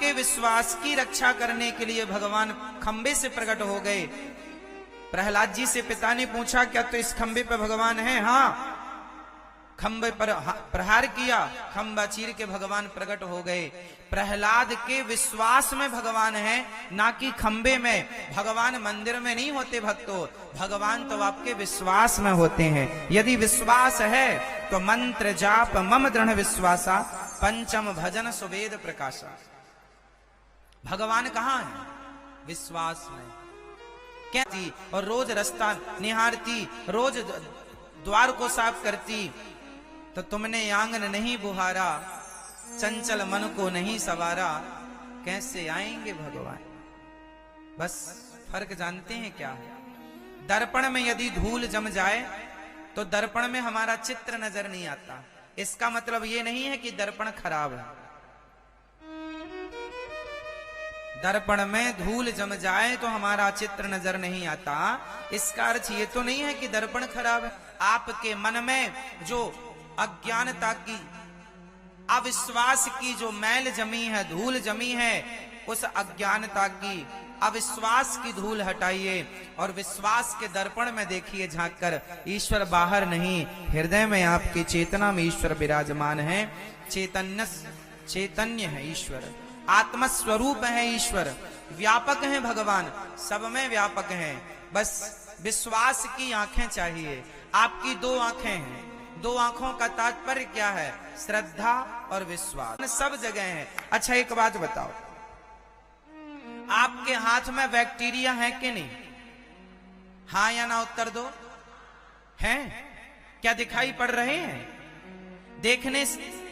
आपके विश्वास की रक्षा करने के लिए भगवान खंबे से प्रकट हो गए। प्रहलाद जी से पिता ने पूछा, क्या तो इस खंबे पर भगवान है? हाँ। खंबे पर प्रहार किया, खंबा चीर के भगवान प्रकट हो गए। प्रहलाद के विश्वास में भगवान है, ना कि खंबे में। भगवान मंदिर में नहीं होते भक्तों, भगवान तो आपके विश्वास में होते हैं। यदि विश्वास है तो मंत्र जाप मम दृढ़ विश्वासा, पंचम भजन सुवेद प्रकाशा। भगवान कहाँ है? विश्वास में। कहती और रोज रास्ता निहारती, रोज द्वार को साफ करती, तो तुमने आंगन नहीं बुहारा, चंचल मन को नहीं सवारा, कैसे आएंगे भगवान? बस फर्क जानते हैं क्या है? दर्पण में यदि धूल जम जाए तो दर्पण में हमारा चित्र नजर नहीं आता। इसका मतलब ये नहीं है कि दर्पण खराब है। दर्पण में धूल जम जाए तो हमारा चित्र नजर नहीं आता, इसका अर्थ ये तो नहीं है कि दर्पण खराब है। आपके मन में जो अज्ञानता की, अविश्वास की जो मैल जमी है, धूल जमी है, उस अज्ञानता की, अविश्वास की धूल हटाइए और विश्वास के दर्पण में देखिए झांक कर। ईश्वर बाहर नहीं, हृदय में आपकी चेतना में ईश्वर विराजमान है। चैतन्य है ईश्वर, आत्मस्वरूप है ईश्वर, व्यापक है भगवान, सब में व्यापक है। बस विश्वास की आंखें चाहिए। आपकी दो आंखें हैं, दो आंखों का तात्पर्य क्या है? श्रद्धा और विश्वास, सब जगह है। अच्छा एक बात बताओ, आपके हाथ में बैक्टीरिया है कि नहीं? हाँ या ना उत्तर दो। हैं? क्या दिखाई पड़ रहे हैं?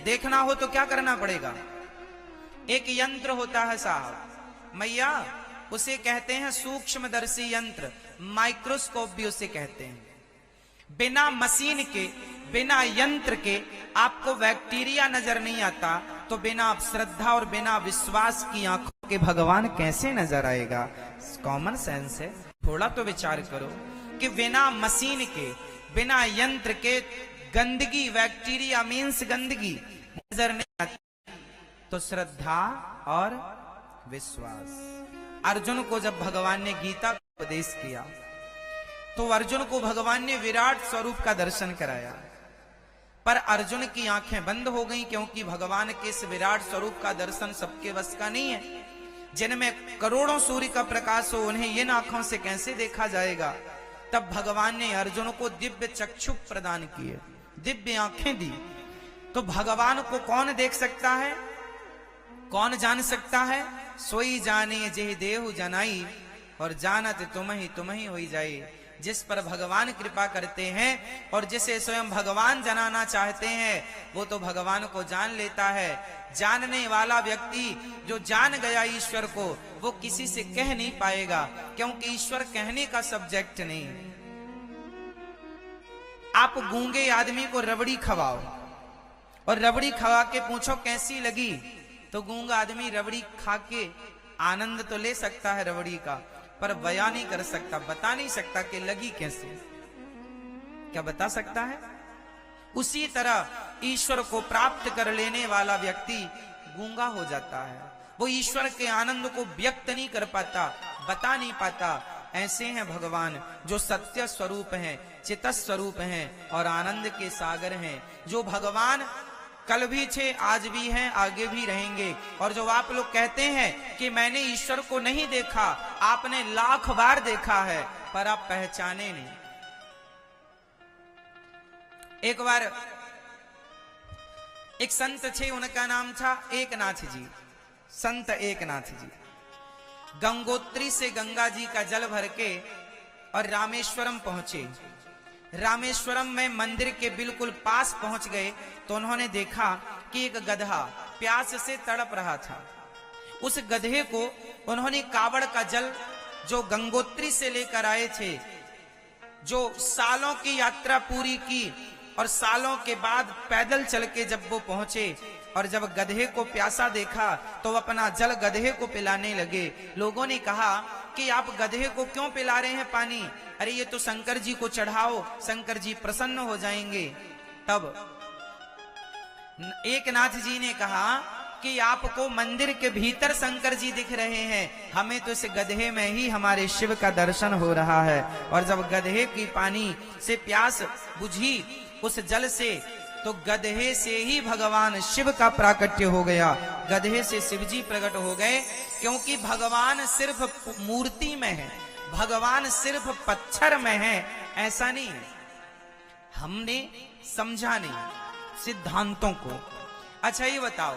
देखना हो तो क्या करना पड़ेगा? एक यंत्र होता है साहब मैया, उसे कहते हैं सूक्ष्मदर्शी यंत्र, माइक्रोस्कोप भी उसे कहते हैं। बिना मशीन के, बिना यंत्र के आपको बैक्टीरिया नजर नहीं आता, तो बिना श्रद्धा और बिना विश्वास की आंखों के भगवान कैसे नजर आएगा? कॉमन सेंस है, थोड़ा तो विचार करो कि बिना मशीन के, बिना यंत्र के गंदगी, बैक्टीरिया मीन्स गंदगी नजर नहीं आती, तो श्रद्धा और विश्वास। अर्जुन को जब भगवान ने गीता का उपदेश किया तो अर्जुन को भगवान ने विराट स्वरूप का दर्शन कराया, पर अर्जुन की आंखें बंद हो गईं, क्योंकि भगवान के इस विराट स्वरूप का दर्शन सबके वश का नहीं है। जिनमें करोड़ों सूर्य का प्रकाश हो, उन्हें इन आंखों से कैसे देखा जाएगा? तब भगवान ने अर्जुन को दिव्य चक्षु प्रदान किए, दिव्य आंखें दी। तो भगवान को कौन देख सकता है, कौन जान सकता है? सोई जाने जेहि देहु जनाई, और जानत तुम ही होई जाए। जिस पर भगवान कृपा करते हैं और जिसे स्वयं भगवान जनाना चाहते हैं, वो तो भगवान को जान लेता है। जानने वाला व्यक्ति जो जान गया ईश्वर को, वो किसी से कह नहीं पाएगा, क्योंकि ईश्वर कहने का सब्जेक्ट नहीं। आप गूंगे आदमी को रबड़ी खवाओ और रबड़ी खवा के पूछो कैसी लगी, तो गूंगा आदमी रबड़ी खा के आनंद तो ले सकता है रबड़ी का, पर बयान नहीं कर सकता, बता नहीं सकता कि लगी कैसे। क्या बता सकता है? उसी तरह ईश्वर को प्राप्त कर लेने वाला व्यक्ति गूंगा हो जाता है, वो ईश्वर के आनंद को व्यक्त नहीं कर पाता, बता नहीं पाता। ऐसे हैं भगवान जो सत्य स्वरूप हैं, चित स्वरूप हैं और आनंद के सागर हैं। जो भगवान कल भी थे, आज भी हैं, आगे भी रहेंगे। और जो आप लोग कहते हैं कि मैंने ईश्वर को नहीं देखा, आपने लाख बार देखा है पर आप पहचाने नहीं। एक बार एक संत थे, उनका नाम था एकनाथ जी, संत एकनाथ जी। गंगोत्री से गंगा जी का जल भर के और रामेश्वरम पहुंचे। रामेश्वरम में मंदिर के बिल्कुल पास पहुंच गए तो उन्होंने देखा कि एक गधा प्यास से तड़प रहा था। उस गधे को उन्होंने कावड़ का जल जो गंगोत्री से लेकर आए थे, जो सालों की यात्रा पूरी की और सालों के बाद पैदल चल के जब वो पहुंचे और जब गधे को प्यासा देखा तो अपना जल गधे को पिलाने लगे। लोगों ने कहा कि आप गधे को क्यों पिला रहे हैं पानी? अरे ये तो शंकर जी को चढ़ाओ, शंकर जी प्रसन्न हो जाएंगे। तब एकनाथ जी ने कहा कि आपको मंदिर के भीतर शंकर जी दिख रहे हैं, हमें तो इस गधे में ही हमारे शिव का दर्शन हो रहा है। और जब गधे की पानी से प्यास बुझी उस जल से, तो गधे से ही भगवान शिव का प्राकट्य हो गया, गधे से शिव जी प्रकट हो गए। क्योंकि भगवान सिर्फ मूर्ति में है, भगवान सिर्फ पत्थर में है, ऐसा नहीं है। हमने समझा नहीं सिद्धांतों को। अच्छा ये बताओ,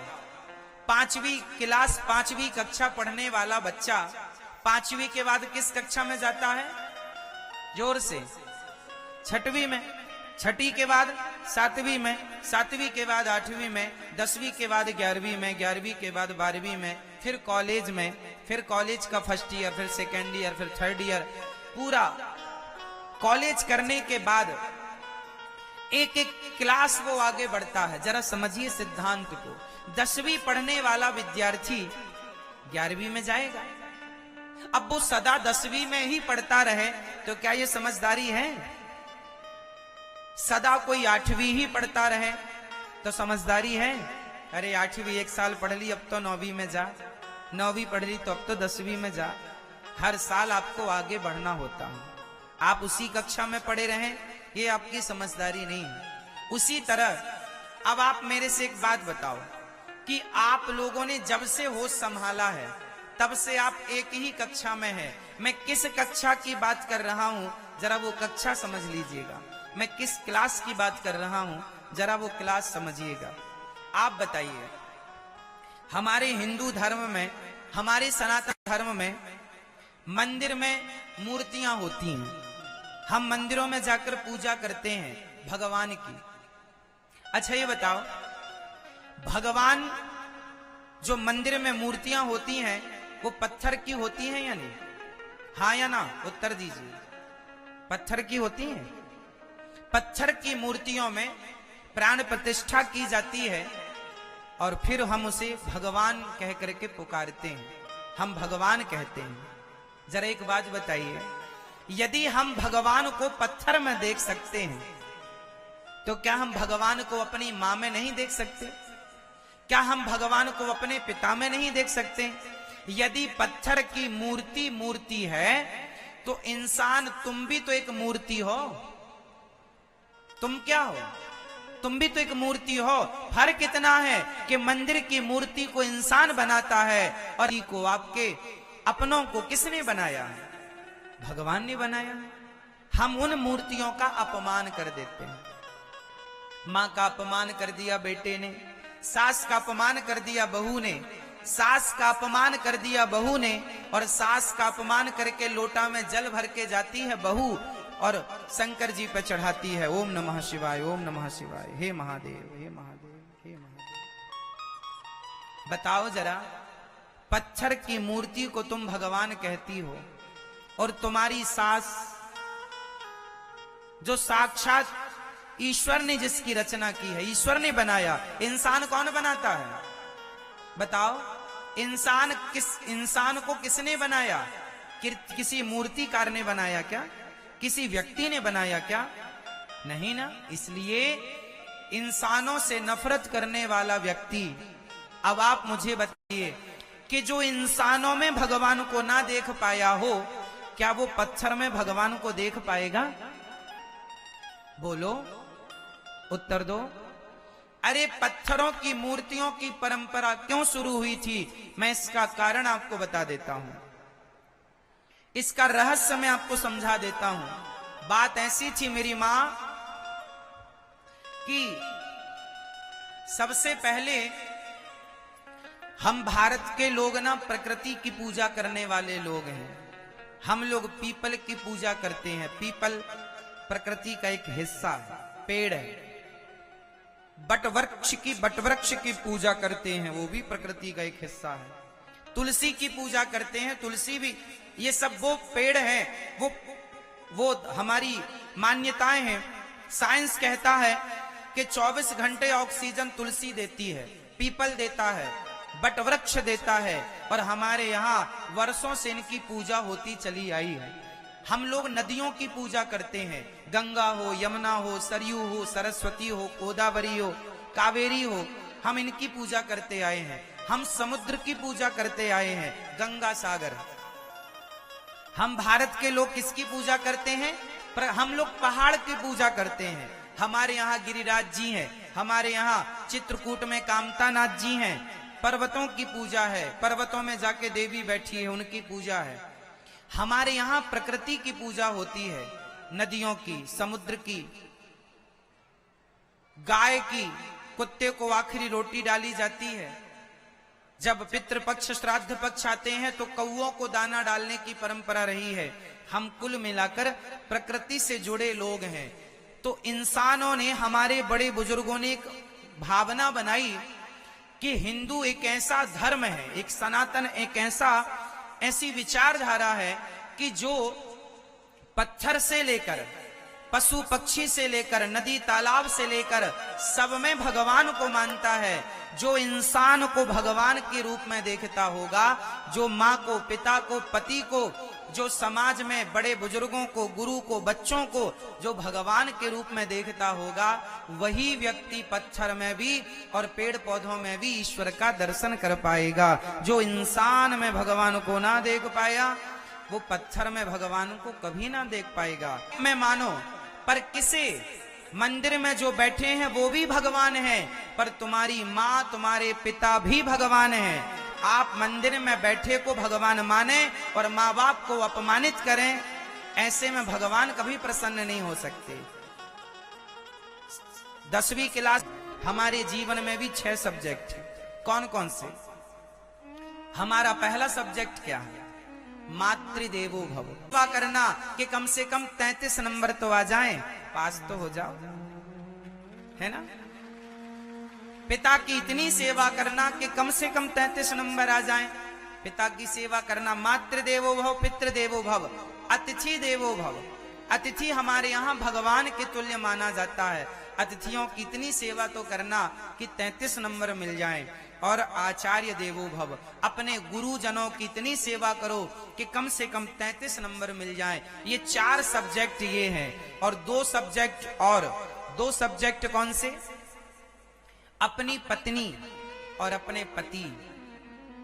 5वीं क्लास 5वीं कक्षा पढ़ने वाला बच्चा 5वीं के बाद किस कक्षा में जाता है? जोर से। 6वीं में, 6ठी के बाद 7वीं में, 7वीं के बाद 8वीं में, 10वीं के बाद 11वीं में, 11वीं के बाद 12वीं में, फिर कॉलेज में, फिर कॉलेज का फर्स्ट ईयर, फिर सेकेंड ईयर, फिर थर्ड ईयर। पूरा कॉलेज करने के बाद एक एक क्लास वो आगे बढ़ता है। जरा समझिए सिद्धांत को। 10वीं पढ़ने वाला विद्यार्थी 11वीं में जाएगा। अब वो सदा 10वीं में ही पढ़ता रहे तो क्या ये समझदारी है? सदा कोई 8वीं ही पढ़ता रहे तो समझदारी है? अरे 8वीं एक साल पढ़ ली, अब तो 9वीं में जा, 9वीं पढ़ ली तो अब तो 10वीं में जा। हर साल आपको आगे बढ़ना होता है। आप उसी कक्षा में पढ़े रहें, ये आपकी समझदारी नहीं है। उसी तरह अब आप मेरे से एक बात बताओ कि आप लोगों ने जब से होश संभाला है तब से आप एक ही कक्षा में हैं। मैं किस कक्षा की बात कर रहा हूं, जरा वो कक्षा समझ लीजिएगा। मैं किस क्लास की बात कर रहा हूं, जरा वो क्लास समझिएगा। आप बताइए, हमारे हिंदू धर्म में, हमारे सनातन धर्म में मंदिर में मूर्तियां होती हैं। हम मंदिरों में जाकर पूजा करते हैं भगवान की। अच्छा ये बताओ, भगवान जो मंदिर में मूर्तियां होती हैं वो पत्थर की होती हैं या नहीं? हाँ या ना? उत्तर दीजिए। पत्थर की होती हैं। पत्थर की मूर्तियों में प्राण प्रतिष्ठा की जाती है और फिर हम उसे भगवान कह करके पुकारते हैं, हम भगवान कहते हैं। जरा एक बात बताइए, यदि हम भगवान को पत्थर में देख सकते हैं तो क्या हम भगवान को अपनी मां में नहीं देख सकते? क्या हम भगवान को अपने पिता में नहीं देख सकते? यदि पत्थर की मूर्ति मूर्ति है तो इंसान, तुम भी तो एक मूर्ति हो। तुम क्या हो? तुम भी तो एक मूर्ति हो। फर्क इतना है कि मंदिर की मूर्ति को इंसान बनाता है और को आपके अपनों को किसने बनाया है? भगवान ने बनाया है। हम उन मूर्तियों का अपमान कर देते हैं। मां का अपमान कर दिया बेटे ने, सास का अपमान कर दिया बहू ने, सास का अपमान कर दिया बहू ने, और सास का अपमान करके लोटा में जल भर के जाती है बहू और शंकर जी पे चढ़ाती है, ओम नमः शिवाय, ओम नमः शिवाय, हे महादेव, हे महादेव, हे महादेव। बताओ जरा, पत्थर की मूर्ति को तुम भगवान कहती हो और तुम्हारी सास जो साक्षात ईश्वर ने जिसकी रचना की है, ईश्वर ने बनाया। इंसान कौन बनाता है? बताओ, इंसान को किसने बनाया? किसी मूर्तिकार ने बनाया क्या? किसी व्यक्ति ने बनाया क्या? नहीं ना। इसलिए इंसानों से नफरत करने वाला व्यक्ति, अब आप मुझे बताइए कि जो इंसानों में भगवान को ना देख पाया हो, क्या वो पत्थर में भगवान को देख पाएगा? बोलो, उत्तर दो। अरे पत्थरों की मूर्तियों की परंपरा क्यों शुरू हुई थी, मैं इसका कारण आपको बता देता हूं, इसका रहस्य मैं आपको समझा देता हूं। बात ऐसी थी मेरी मां कि सबसे पहले हम भारत के लोग ना प्रकृति की पूजा करने वाले लोग हैं। हम लोग पीपल की पूजा करते हैं। पीपल प्रकृति का एक हिस्सा है, पेड़ है। बटवृक्ष की पूजा करते हैं, वो भी प्रकृति का एक हिस्सा है। तुलसी की पूजा करते हैं, तुलसी भी, ये सब वो पेड़ हैं, वो हमारी मान्यताएं हैं। साइंस कहता है कि 24 घंटे ऑक्सीजन तुलसी देती है, पीपल देता है, बटवृक्ष देता है, और हमारे यहाँ वर्षों से इनकी पूजा होती चली आई है। हम लोग नदियों की पूजा करते हैं, गंगा हो, यमुना हो, सरयू हो, सरस्वती हो, गोदावरी हो, कावेरी हो, हम इनकी पूजा करते आए हैं। हम समुद्र की पूजा करते आए हैं, गंगा सागर। हम भारत के लोग किसकी पूजा करते हैं? हम लोग पहाड़ की पूजा करते हैं। हमारे यहाँ गिरिराज जी हैं, हमारे यहाँ चित्रकूट में कामतानाथ जी हैं। पर्वतों की पूजा है, पर्वतों में जाके देवी बैठी है, उनकी पूजा है। हमारे यहाँ प्रकृति की पूजा होती है, नदियों की, समुद्र की, गाय की, कुत्ते को आखिरी रोटी डाली जाती है। जब पितृपक्ष श्राद्ध पक्ष आते हैं तो कौओं को दाना डालने की परंपरा रही है। हम कुल मिलाकर प्रकृति से जुड़े लोग हैं। तो इंसानों ने, हमारे बड़े बुजुर्गों ने एक भावना बनाई कि हिंदू एक ऐसा धर्म है, एक सनातन, एक ऐसी विचारधारा है कि जो पत्थर से लेकर, पशु पक्षी से लेकर, नदी तालाब से लेकर सब में भगवान को मानता है। जो इंसान को भगवान के रूप में देखता होगा, जो माँ को, पिता को, पति को, जो समाज में बड़े बुजुर्गों को, गुरु को, बच्चों को जो भगवान के रूप में देखता होगा, वही व्यक्ति पत्थर में भी और पेड़ पौधों में भी ईश्वर का दर्शन कर पाएगा। जो इंसान में भगवान को ना देख पाया, वो पत्थर में भगवान को कभी ना देख पाएगा। मैं मानो, पर किसे मंदिर में जो बैठे हैं वो भी भगवान है, पर तुम्हारी माँ, तुम्हारे पिता भी भगवान है। आप मंदिर में बैठे को भगवान माने और माँ बाप को अपमानित करें, ऐसे में भगवान कभी प्रसन्न नहीं हो सकते। 10वीं क्लास हमारे जीवन में भी 6 सब्जेक्ट है। कौन कौन से? हमारा पहला सब्जेक्ट क्या है? मातृदेवो भव। सेवा करना कि कम से कम 33 नंबर तो आ जाएं, पास तो हो जाओ, है ना। पिता की इतनी सेवा करना कि कम से कम 33 नंबर आ जाएं, पिता की सेवा करना। मातृदेवो भव, पितृदेवो भव, अतिथि देवो भव। अतिथि हमारे यहाँ भगवान के तुल्य माना जाता है। अतिथियों की इतनी सेवा तो करना कि 33 नंबर मिल जाएं। और आचार्य देवो भव, अपने गुरुजनों की इतनी सेवा करो कि कम से कम 33 नंबर मिल जाएं। ये 4 सब्जेक्ट ये हैं। और 2 सब्जेक्ट कौन से? अपनी पत्नी और अपने पति।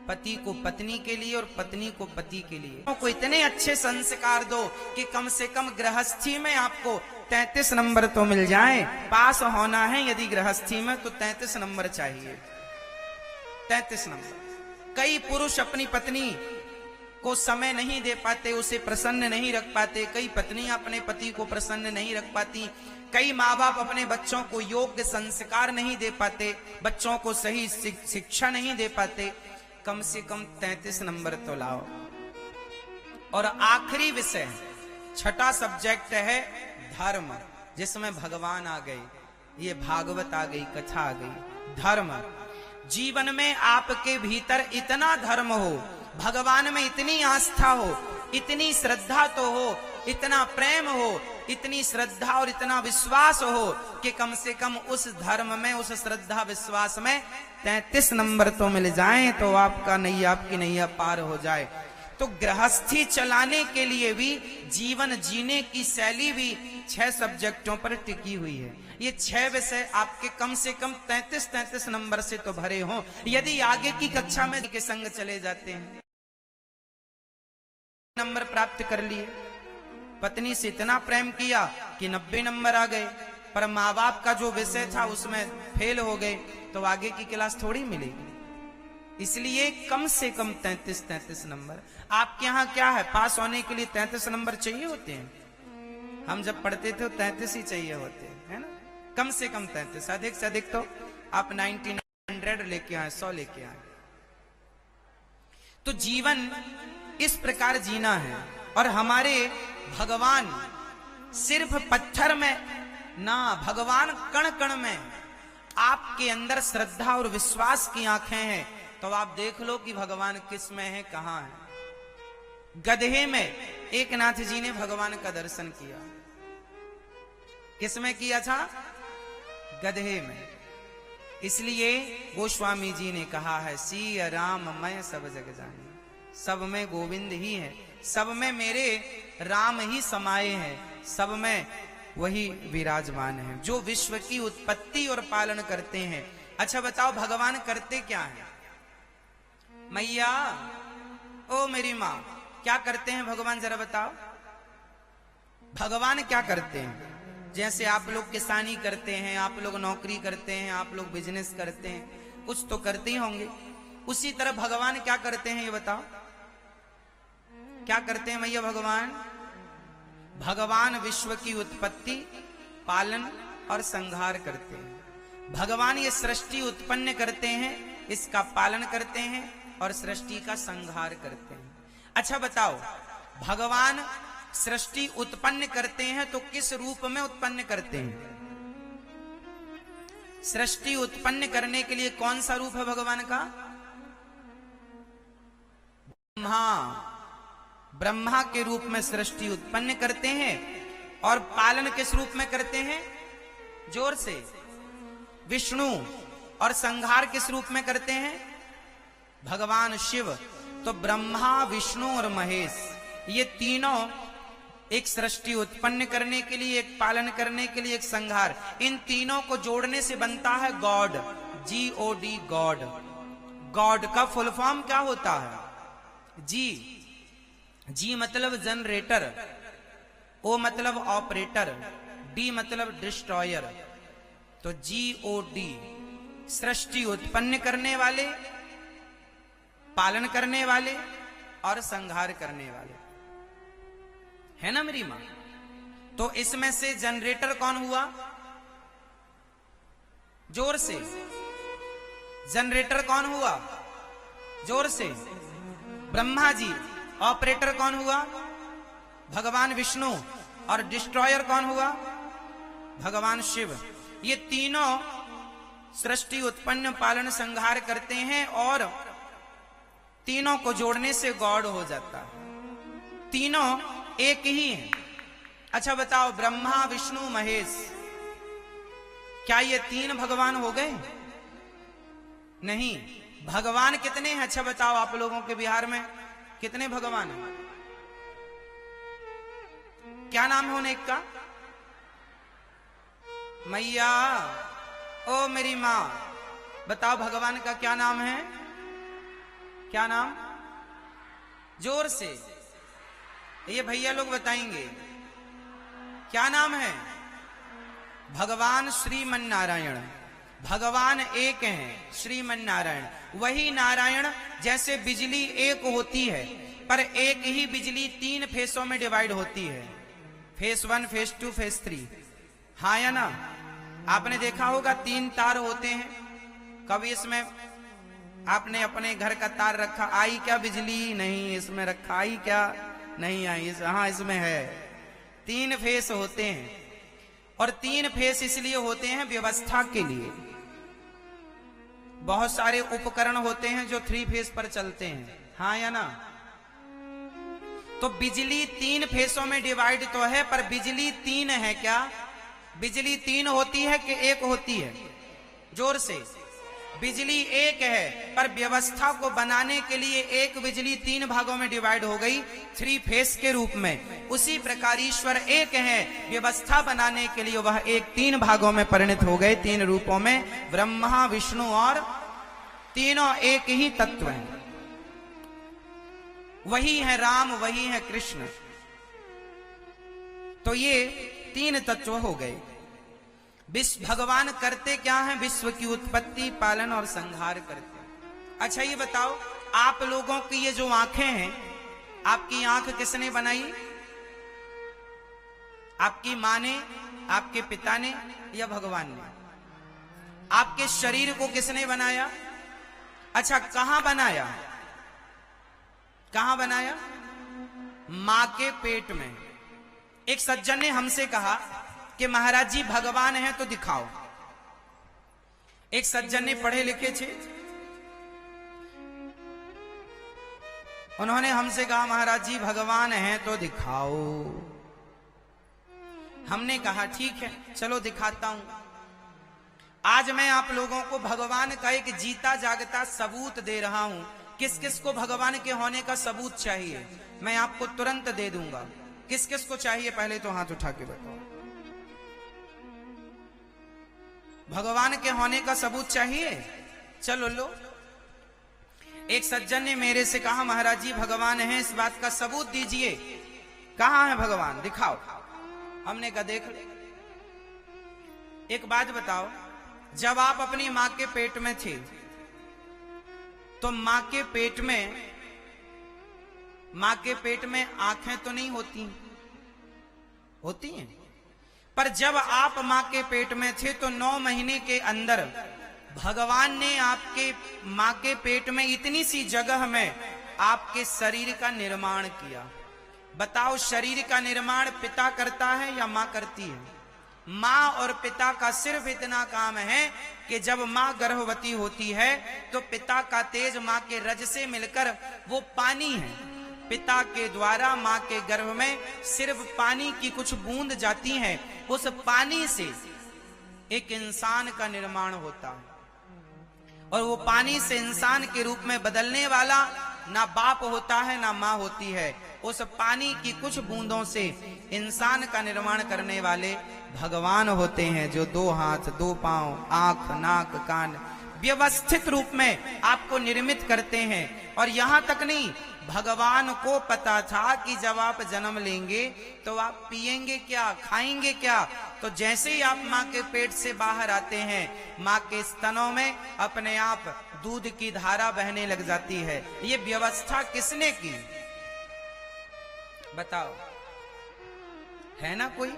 पति को पत्नी के लिए और पत्नी को पति के लिए। को इतने अच्छे संस्कार दो कि कम से कम गृहस्थी में आपको 33 नंबर तो मिल जाए। पास होना है यदि गृहस्थी में तो 33 नंबर चाहिए, 33 नंबर। कई पुरुष अपनी पत्नी को समय नहीं दे पाते, उसे प्रसन्न नहीं रख पाते। कई पत्नियां अपने पति को प्रसन्न नहीं रख पाती। कई माँ बाप अपने बच्चों को योग्य संस्कार नहीं दे पाते, बच्चों को सही शिक्षा नहीं दे पाते। कम से कम 33 नंबर तो लाओ। और आखिरी विषय, 6ठा सब्जेक्ट है धर्म, जिसमें भगवान आ गए, ये भागवत आ गई, कथा आ गई। धर्म, जीवन में आपके भीतर इतना धर्म हो, भगवान में इतनी आस्था हो, इतनी श्रद्धा तो हो, इतना प्रेम हो, इतनी श्रद्धा और इतना विश्वास हो कि कम से कम उस धर्म में, उस श्रद्धा विश्वास में 33 नंबर तो मिल जाएं तो आपका नैया, आपकी नैया पार हो जाए। तो गृहस्थी चलाने के लिए भी, जीवन जीने की शैली भी 6 सब्जेक्टों पर टिकी हुई है। ये 6 विषय आपके कम से कम 33 नंबर से तो भरे हों। यदि आगे की कक्षा में के संग चले जाते हैं, नंबर प्राप्त कर लिए, पत्नी से इतना प्रेम किया कि 90 नंबर आ गए, पर माँ बाप का जो विषय था उसमें फेल हो गए, तो आगे की क्लास थोड़ी मिलेगी। इसलिए कम से कम 33 नंबर। आपके यहाँ क्या है, पास होने के लिए 33 नंबर चाहिए होते हैं? हम जब पढ़ते थे 33 ही चाहिए होते हैं, है ना। कम से कम 33, अधिक से अधिक तो आप 99 लेके आए, 100 लेके आए। तो जीवन इस प्रकार जीना है। और हमारे भगवान सिर्फ पत्थर में ना, भगवान कण कण में। आपके अंदर श्रद्धा और विश्वास की आंखें हैं तो आप देख लो कि भगवान किस में है, कहां है। गधे में एक नाथ जी ने भगवान का दर्शन किया। किस में किया था? गधे में। इसलिए गोस्वामी जी ने कहा है, सिय राम मैं सब जग जाने। सब में गोविंद ही है, सब में मेरे राम ही समाये हैं, सब में वही विराजमान है। जो विश्व की उत्पत्ति और पालन करते हैं, अच्छा बताओ भगवान करते क्या है? मैया, ओ मेरी माँ, क्या करते हैं भगवान जरा बताओ। भगवान क्या करते हैं? जैसे आप लोग किसानी करते हैं, आप लोग नौकरी करते हैं, आप लोग बिजनेस करते हैं, कुछ तो करते ही होंगे। उसी तरह भगवान क्या करते हैं ये बताओ। क्या करते हैं मैया भगवान? भगवान विश्व की उत्पत्ति, पालन और संहार करते हैं। भगवान ये सृष्टि उत्पन्न करते हैं, इसका पालन करते हैं और सृष्टि का संहार करते हैं। अच्छा बताओ, भगवान सृष्टि उत्पन्न करते हैं तो किस रूप में उत्पन्न करते हैं? सृष्टि उत्पन्न करने के लिए कौन सा रूप है भगवान का? ब्रह्मा के रूप में सृष्टि उत्पन्न करते हैं। और पालन किस रूप में करते हैं? जोर से। विष्णु। और संहार किस रूप में करते हैं? भगवान शिव। तो ब्रह्मा, विष्णु और महेश, ये तीनों एक सृष्टि उत्पन्न करने के लिए, एक पालन करने के लिए, एक संहार, इन तीनों को जोड़ने से बनता है गॉड। GOD, God. गॉड का फुल फॉर्म क्या होता है? जी मतलब जनरेटर, O मतलब ऑपरेटर, D मतलब डिस्ट्रॉयर। तो GOD, सृष्टि उत्पन्न करने वाले, पालन करने वाले और संहार करने वाले, है ना मेरी मां? तो इसमें से जनरेटर कौन हुआ? जोर से। जनरेटर कौन हुआ? जोर से। ब्रह्मा जी। ऑपरेटर कौन हुआ? भगवान विष्णु। और डिस्ट्रॉयर कौन हुआ? भगवान शिव। ये तीनों सृष्टि उत्पन्न, पालन, संहार करते हैं और तीनों को जोड़ने से गॉड हो जाता है। तीनों एक ही हैं। अच्छा बताओ, ब्रह्मा, विष्णु, महेश, क्या ये तीन भगवान हो गए? नहीं। भगवान कितने हैं? अच्छा बताओ, आप लोगों के बिहार में कितने भगवान हैं? क्या नाम है एक का? मैया, ओ मेरी मां, बताओ भगवान का क्या नाम है? क्या नाम? जोर से। ये भैया लोग बताएंगे क्या नाम है? भगवान श्रीमन नारायण। भगवान एक हैं, श्रीमन नारायण। वही नारायण, जैसे बिजली एक होती है पर एक ही बिजली तीन फेसों में डिवाइड होती है, फेस 1, फेस 2, फेस 3, हाँ या ना? आपने देखा होगा तीन तार होते हैं। कभी इसमें आपने अपने घर का तार रखा, आई क्या बिजली? नहीं। इसमें रखा, आई क्या? नहीं आई। हाँ इसमें है। तीन फेस होते हैं और तीन फेस इसलिए होते हैं व्यवस्था के लिए। बहुत सारे उपकरण होते हैं जो 3 फेस पर चलते हैं, हाँ या ना? तो बिजली तीन फेसों में डिवाइड तो है, पर बिजली तीन है क्या? बिजली तीन होती है कि एक होती है? जोर से। बिजली एक है, पर व्यवस्था को बनाने के लिए एक बिजली तीन भागों में डिवाइड हो गई, 3 फेस के रूप में। उसी प्रकार ईश्वर एक है, व्यवस्था बनाने के लिए वह एक 3 भागों में परिणत हो गए, 3 रूपों में, ब्रह्मा, विष्णु और तीनों एक ही तत्व हैं। वही है राम, वही है कृष्ण। तो ये 3 तत्व हो गए। भगवान करते क्या है? विश्व की उत्पत्ति, पालन और संहार करते हैं। अच्छा ये बताओ, आप लोगों की ये जो आंखें हैं, आपकी आंख किसने बनाई? आपकी मां ने, आपके पिता ने या भगवान ने? आपके शरीर को किसने बनाया? अच्छा कहां बनाया? कहां बनाया? मां के पेट में। एक सज्जन ने हमसे कहा कि महाराज जी भगवान है तो दिखाओ। एक सज्जन ने पढ़े लिखे थे, उन्होंने हमसे कहा महाराज जी भगवान है तो दिखाओ। हमने कहा ठीक है, चलो दिखाता हूं। आज मैं आप लोगों को भगवान का एक जीता जागता सबूत दे रहा हूं। किस किस को भगवान के होने का सबूत चाहिए? मैं आपको तुरंत दे दूंगा। किस किस को चाहिए? पहले तो हाथ उठा के बताओ। भगवान के होने का सबूत चाहिए। चलो लो। एक सज्जन ने मेरे से कहा, महाराज जी भगवान है, इस बात का सबूत दीजिए, कहां है भगवान, दिखाओ। हमने कहा देख ले। एक बात बताओ, जब आप अपनी मां के पेट में थे तो मां के पेट में आंखें तो नहीं होती? होती हैं। पर जब आप मां के पेट में थे तो 9 महीने के अंदर भगवान ने आपके मां के पेट में इतनी सी जगह में आपके शरीर का निर्माण किया। बताओ, शरीर का निर्माण पिता करता है या मां करती है? मां और पिता का सिर्फ इतना काम है कि जब मां गर्भवती होती है तो पिता का तेज मां के रज से मिलकर वो पानी है, पिता के द्वारा मां के गर्भ में सिर्फ पानी की कुछ बूंद जाती हैं, उस पानी से एक इंसान का निर्माण होता है। और वो पानी से इंसान के रूप में बदलने वाला ना बाप होता है ना मां होती है, उस पानी की कुछ बूंदों से इंसान का निर्माण करने वाले भगवान होते हैं, जो 2 हाथ 2 पांव, आंख, नाक, कान व्यवस्थित रूप में आपको निर्मित करते हैं। और यहां तक नहीं, भगवान को पता था कि जब आप जन्म लेंगे तो आप पिएंगे क्या, खाएंगे क्या। तो जैसे ही आप मां के पेट से बाहर आते हैं, मां के स्तनों में अपने आप दूध की धारा बहने लग जाती है। ये व्यवस्था किसने की, बताओ, है ना कोई?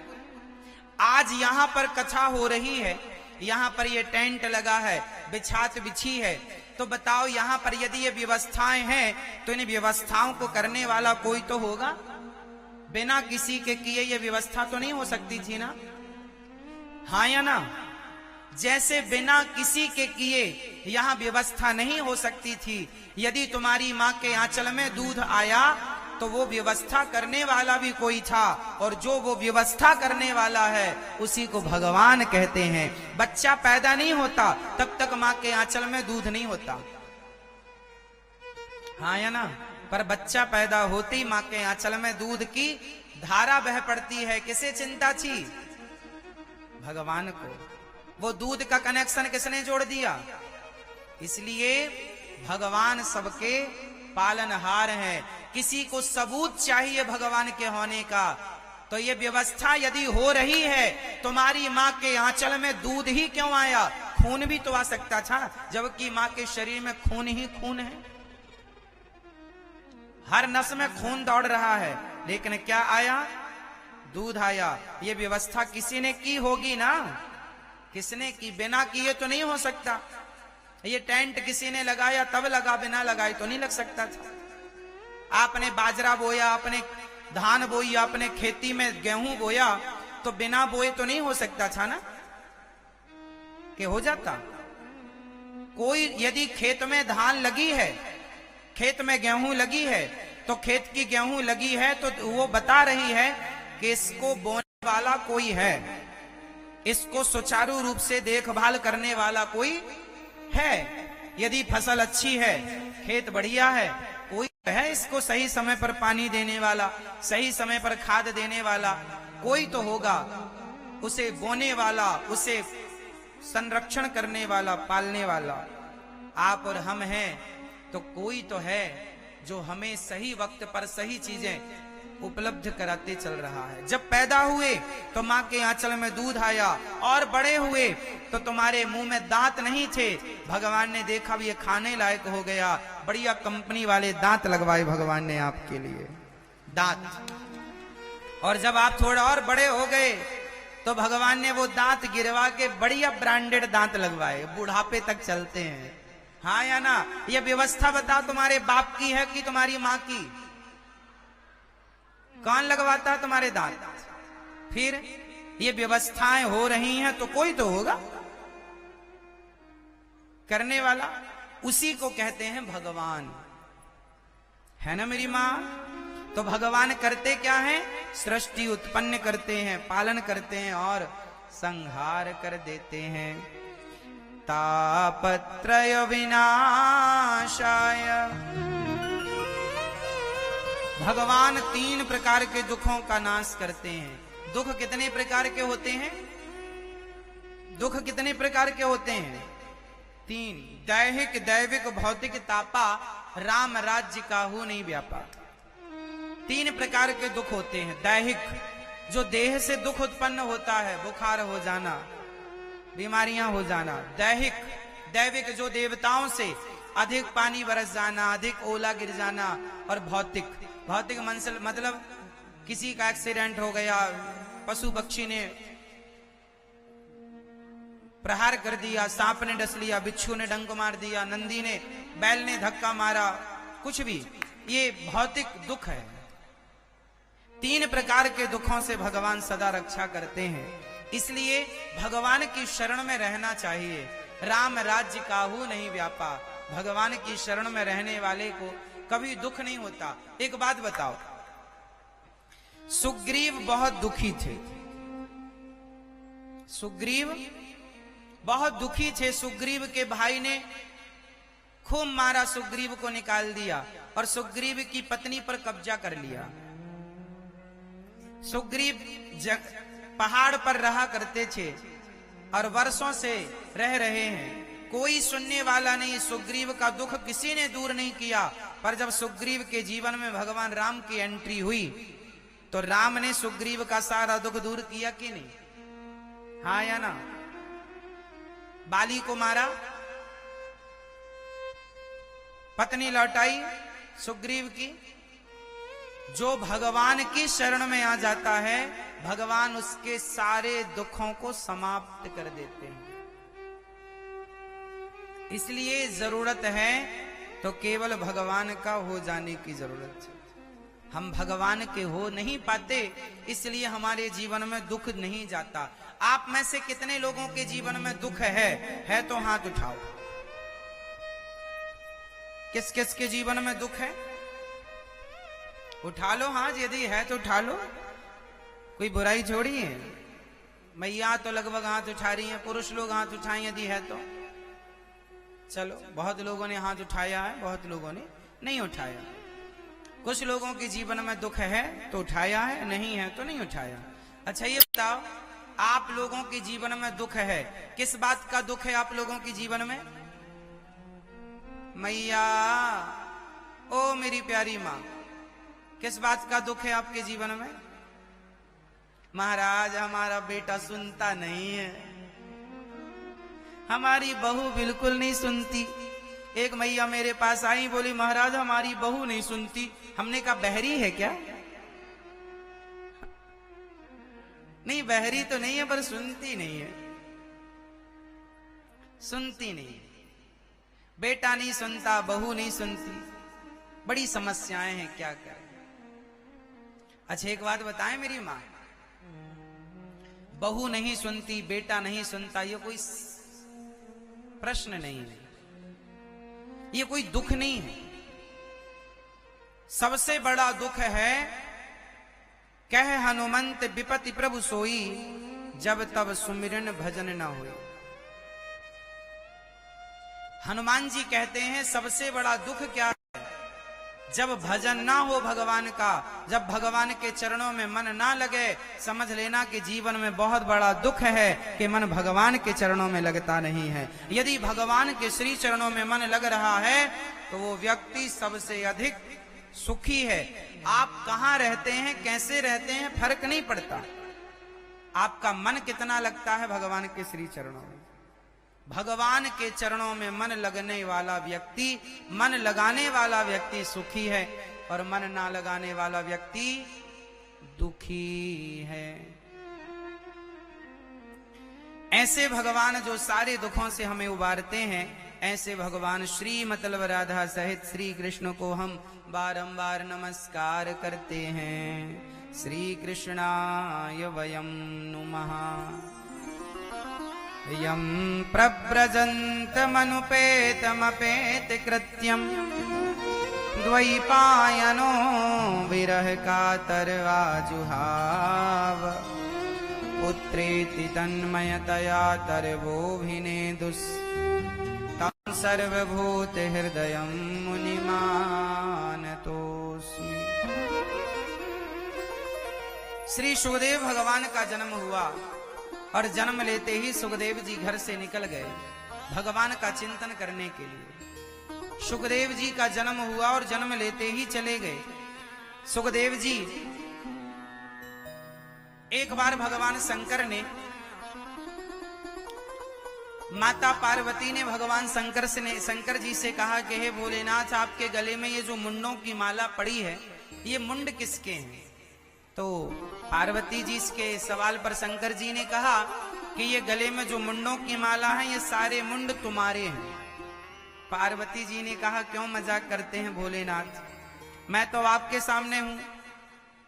आज यहां पर कथा हो रही है, यहां पर ये टेंट लगा है, बिछात बिछी है, तो बताओ यहां पर यदि ये व्यवस्थाएं हैं तो इन व्यवस्थाओं को करने वाला कोई तो होगा। बिना किसी के किए ये व्यवस्था तो नहीं हो सकती थी ना, हाँ या ना? जैसे बिना किसी के किए यहां व्यवस्था नहीं हो सकती थी। यदि तुम्हारी मां के आंचल में दूध आया तो वो व्यवस्था करने वाला भी कोई था, और जो वो व्यवस्था करने वाला है उसी को भगवान कहते हैं। बच्चा पैदा नहीं होता तब तक मां के आंचल में दूध नहीं होता, हाँ या ना? पर बच्चा पैदा होते ही मां के आंचल में दूध की धारा बह पड़ती है। किसे चिंता थी? भगवान को। वो दूध का कनेक्शन किसने जोड़ दिया? इसलिए भगवान सबके पालनहार हैं। किसी को सबूत चाहिए भगवान के होने का, तो ये व्यवस्था यदि हो रही है, तुम्हारी मां के आंचल में दूध ही क्यों आया? खून भी तो आ सकता था, जबकि मां के शरीर में खून ही खून है, हर नस में खून दौड़ रहा है, लेकिन क्या आया? दूध आया। ये व्यवस्था किसी ने की होगी ना, किसने की? बिना किए तो नहीं हो सकता। ये टेंट किसी ने लगाया तब लगा, बिना लगाए तो नहीं लग सकता था। आपने बाजरा बोया, आपने धान बोई, आपने खेती में गेहूं बोया, तो बिना बोए तो नहीं हो सकता था ना, कि हो जाता? कोई यदि खेत में धान लगी है, खेत में गेहूं लगी है, तो खेत की गेहूं लगी है तो वो बता रही है कि इसको बोने वाला कोई है, इसको सुचारू रूप से देखभाल करने वाला कोई है। यदि फसल अच्छी है, खेत बढ़िया है, कोई है इसको सही समय पर पानी देने वाला, सही समय पर खाद देने वाला, कोई तो होगा, उसे बोने वाला, उसे संरक्षण करने वाला, पालने वाला। आप और हम हैं तो कोई तो है जो हमें सही वक्त पर सही चीजें उपलब्ध कराते चल रहा है। जब पैदा हुए तो मां के आंचल में दूध आया, और बड़े हुए तो तुम्हारे मुंह में दांत नहीं थे, भगवान ने देखा भी ये खाने लायक हो गया, बढ़िया कंपनी वाले दांत लगवाए भगवान ने आपके लिए, दांत। और जब आप थोड़ा और बड़े हो गए तो भगवान ने वो दांत गिरवा के बढ़िया ब्रांडेड दांत लगवाए, बुढ़ापे तक चलते हैं, हाँ या ना? ये व्यवस्था बताओ तुम्हारे बाप की है कि तुम्हारी मां की? कौन लगवाता है तुम्हारे दांत? फिर ये व्यवस्थाएं हो रही हैं तो कोई तो होगा करने वाला, उसी को कहते हैं भगवान, है ना मेरी मां? तो भगवान करते क्या हैं? सृष्टि उत्पन्न करते हैं, पालन करते हैं और संहार कर देते हैं। तापत्रय विनाशाय, भगवान 3 प्रकार के दुखों का नाश करते हैं। दुख कितने प्रकार के होते हैं? दुख कितने प्रकार के होते हैं? 3। दैहिक, दैविक, भौतिक, तापा, राम राज्य काहू नहीं व्यापा। 3 प्रकार के दुख होते हैं। दैहिक, जो देह से दुख उत्पन्न होता है, बुखार हो जाना, बीमारियां हो जाना। दैहिक, दैविक, जो देवताओं से अधिक पानी बरस जाना, अधिक ओला गिर जाना। और भौतिक, भौतिक मतलब किसी का एक्सीडेंट हो गया, पशु पक्षी ने प्रहार कर दिया, सांप ने डस लिया, बिच्छू ने डंक मार दिया, नंदी ने, बैल ने धक्का मारा, कुछ भी, ये भौतिक दुख है। 3 प्रकार के दुखों से भगवान सदा रक्षा करते हैं, इसलिए भगवान की शरण में रहना चाहिए। राम राज्य काहू नहीं व्यापा। भगवान की शरण में रहने वाले को कभी दुख नहीं होता। एक बात बताओ, सुग्रीव बहुत दुखी थे। सुग्रीव बहुत दुखी थे। सुग्रीव के भाई ने खूब मारा, सुग्रीव को निकाल दिया और सुग्रीव की पत्नी पर कब्जा कर लिया। सुग्रीव पहाड़ पर रहा करते थे और वर्षों से रह रहे हैं, कोई सुनने वाला नहीं। सुग्रीव का दुख किसी ने दूर नहीं किया। पर जब सुग्रीव के जीवन में भगवान राम की एंट्री हुई तो राम ने सुग्रीव का सारा दुख दूर किया कि नहीं? हाँ या ना? बाली को मारा, पत्नी लौटाई सुग्रीव की। जो भगवान की शरण में आ जाता है, भगवान उसके सारे दुखों को समाप्त कर देते हैं। इसलिए जरूरत है तो केवल भगवान का हो जाने की जरूरत है। हम भगवान के हो नहीं पाते, इसलिए हमारे जीवन में दुख नहीं जाता। आप में से कितने लोगों के जीवन में दुख है तो हाथ उठाओ। किस किस के जीवन में दुख है? उठा लो हाथ, यदि है तो उठा लो, कोई बुराई छोड़ी है। मैया तो लगभग हाथ उठा रही हैं, पुरुष लोग हाथ उठाएं यदि है तो। चलो, बहुत लोगों ने हाथ उठाया है, बहुत लोगों ने नहीं उठाया। कुछ लोगों के जीवन में दुख है तो उठाया है, नहीं है तो नहीं उठाया। अच्छा ये बताओ, आप लोगों के जीवन में दुख है, किस बात का दुख है आप लोगों के जीवन में? मैया, ओ मेरी प्यारी माँ, किस बात का दुख है आपके जीवन में? महाराज, हमारा बेटा सुनता नहीं है, हमारी बहू बिल्कुल नहीं सुनती। एक मैया मेरे पास आई, बोली महाराज हमारी बहू नहीं सुनती। हमने कहा बहरी है क्या? नहीं, बहरी तो नहीं है, पर सुनती नहीं है, सुनती नहीं। बेटा नहीं सुनता, बहू नहीं सुनती, बड़ी समस्याएं हैं, क्या करें। अच्छा एक बात बताएं मेरी माँ, बहू नहीं सुनती, बेटा नहीं सुनता, ये कोई प्रश्न नहीं है, ये कोई दुख नहीं है। सबसे बड़ा दुख है कह हनुमंत विपति प्रभु सोई, जब तब सुमिरन भजन न होई। हनुमान जी कहते हैं सबसे बड़ा दुख क्या है? जब भजन ना हो भगवान का, जब भगवान के चरणों में मन ना लगे, समझ लेना कि जीवन में बहुत बड़ा दुख है कि मन भगवान के चरणों में लगता नहीं है। यदि भगवान के श्री चरणों में मन लग रहा है तो वो व्यक्ति सबसे अधिक सुखी है। आप कहाँ रहते हैं, कैसे रहते हैं, फर्क नहीं पड़ता, आपका मन कितना लगता है भगवान के श्री चरणों में। भगवान के चरणों में मन लगने वाला व्यक्ति, मन लगाने वाला व्यक्ति सुखी है, और मन ना लगाने वाला व्यक्ति दुखी है। ऐसे भगवान जो सारे दुखों से हमें उबारते हैं, ऐसे भगवान श्री मतलब राधा सहित श्री कृष्ण को हम बारंबार नमस्कार करते हैं। श्री कृष्णाय वयं नुमः। यं प्रव्रजन्तमनुपेतमपेत कृत्यं द्वैपायनो विरह कातरवाजुहाव। पुत्रेति तन्मयतया तर्वोऽभिनेदुस् तं सर्वभूतहृदयं मुनिमानतोऽस्मि। श्री सुखदेव भगवान का जन्म हुआ और जन्म लेते ही सुखदेव जी घर से निकल गए भगवान का चिंतन करने के लिए। सुखदेव जी का जन्म हुआ और जन्म लेते ही चले गए सुखदेव जी। एक बार भगवान शंकर ने, माता पार्वती ने भगवान शंकर जी से कहा कि हे भोलेनाथ, आपके गले में ये जो मुंडों की माला पड़ी है, ये मुंड किसके हैं? तो पार्वती जी के सवाल पर शंकर जी ने कहा कि ये गले में जो मुंडों की माला है, ये सारे मुंड तुम्हारे हैं। पार्वती जी ने कहा, क्यों मजाक करते हैं भोलेनाथ, मैं तो आपके सामने हूं,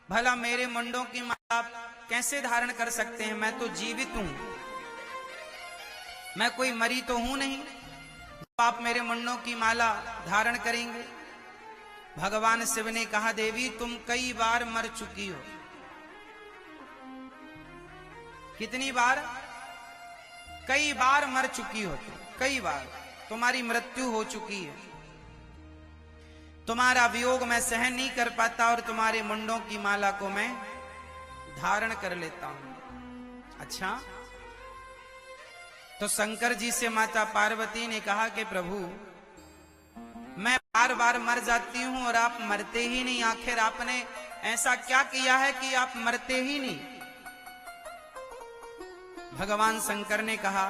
भला मेरे मुंडों की माला आप कैसे धारण कर सकते हैं? मैं तो जीवित हूं, मैं कोई मरी तो हूं नहीं, आप मेरे मुंडों की माला धारण करेंगे? भगवान शिव ने कहा, देवी तुम कई बार मर चुकी हो। कितनी बार? कई बार मर चुकी हो तुम, कई बार तुम्हारी मृत्यु हो चुकी है। तुम्हारा वियोग मैं सहन नहीं कर पाता और तुम्हारे मुंडों की माला को मैं धारण कर लेता हूं। अच्छा, तो शंकर जी से माता पार्वती ने कहा कि प्रभु, मैं बार बार मर जाती हूं और आप मरते ही नहीं, आखिर आपने ऐसा क्या किया है कि आप मरते ही नहीं? भगवान शंकर ने कहा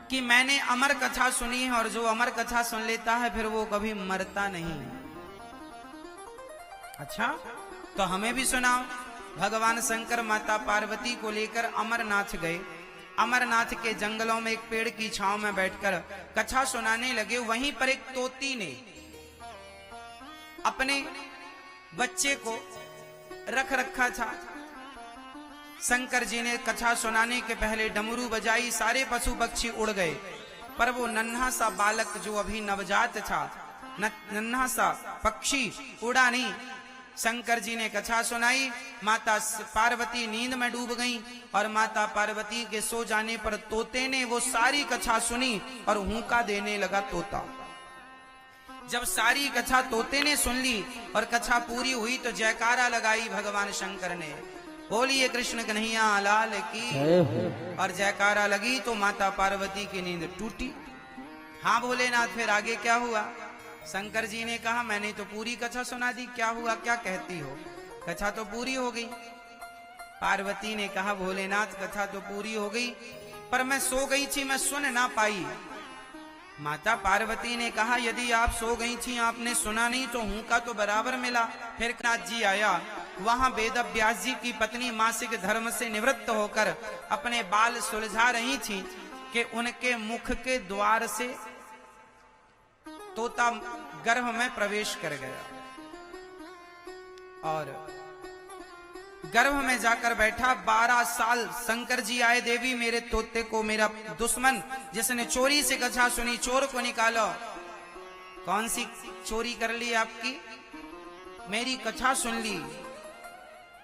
कि मैंने अमर कथा सुनी है और जो अमर कथा सुन लेता है फिर वो कभी मरता नहीं। अच्छा, तो हमें भी सुनाओ। भगवान शंकर माता पार्वती को लेकर अमरनाथ गए। अमरनाथ के जंगलों में एक पेड़ की छांव में बैठकर कथा सुनाने लगे। वहीं पर एक तोती ने अपने बच्चे को रख रखा था। शंकर जी ने कथा सुनाने के पहले डमरू बजाई, सारे पशु पक्षी उड़ गए, पर वो नन्हा सा बालक जो अभी नवजात था, नन्हा सा पक्षी उड़ा नहीं। शंकर जी ने कथा सुनाई, माता पार्वती नींद में डूब गईं और माता पार्वती के सो जाने पर तोते ने वो सारी कथा सुनी और हुंका देने लगा तोता। जब सारी कथा तोते ने सुन ली और कथा पूरी हुई तो जयकारा लगाई भगवान शंकर ने, बोलिए कृष्ण कन्हैया लाल की। और जयकारा लगी तो माता पार्वती की नींद टूटी। हाँ भोलेनाथ, फिर आगे क्या हुआ? शंकर जी ने कहा, मैंने तो पूरी कथा सुना दी, क्या हुआ, क्या कहती हो? कथा तो पूरी हो गई। पार्वती ने कहा, भोलेनाथ कथा तो पूरी हो गई, पर मैं सो गई थी, मैं सुन ना पाई। माता पार्वती ने कहा, यदि आप सो गई थी, आपने सुना नहीं तो हुंका तो बराबर मिला। फिर नाथ जी आया, वहां वेद व्यास जी की पत्नी मासिक धर्म से निवृत्त होकर अपने बाल सुलझा रही थी कि उनके मुख के द्वार से तोता गर्भ में प्रवेश कर गया और गर्भ में जाकर बैठा। 12 साल शंकर जी आए, देवी मेरे तोते को, मेरा दुश्मन जिसने चोरी से कथा सुनी, चोर को निकालो। कौन सी चोरी कर ली आपकी? मेरी कथा सुन ली।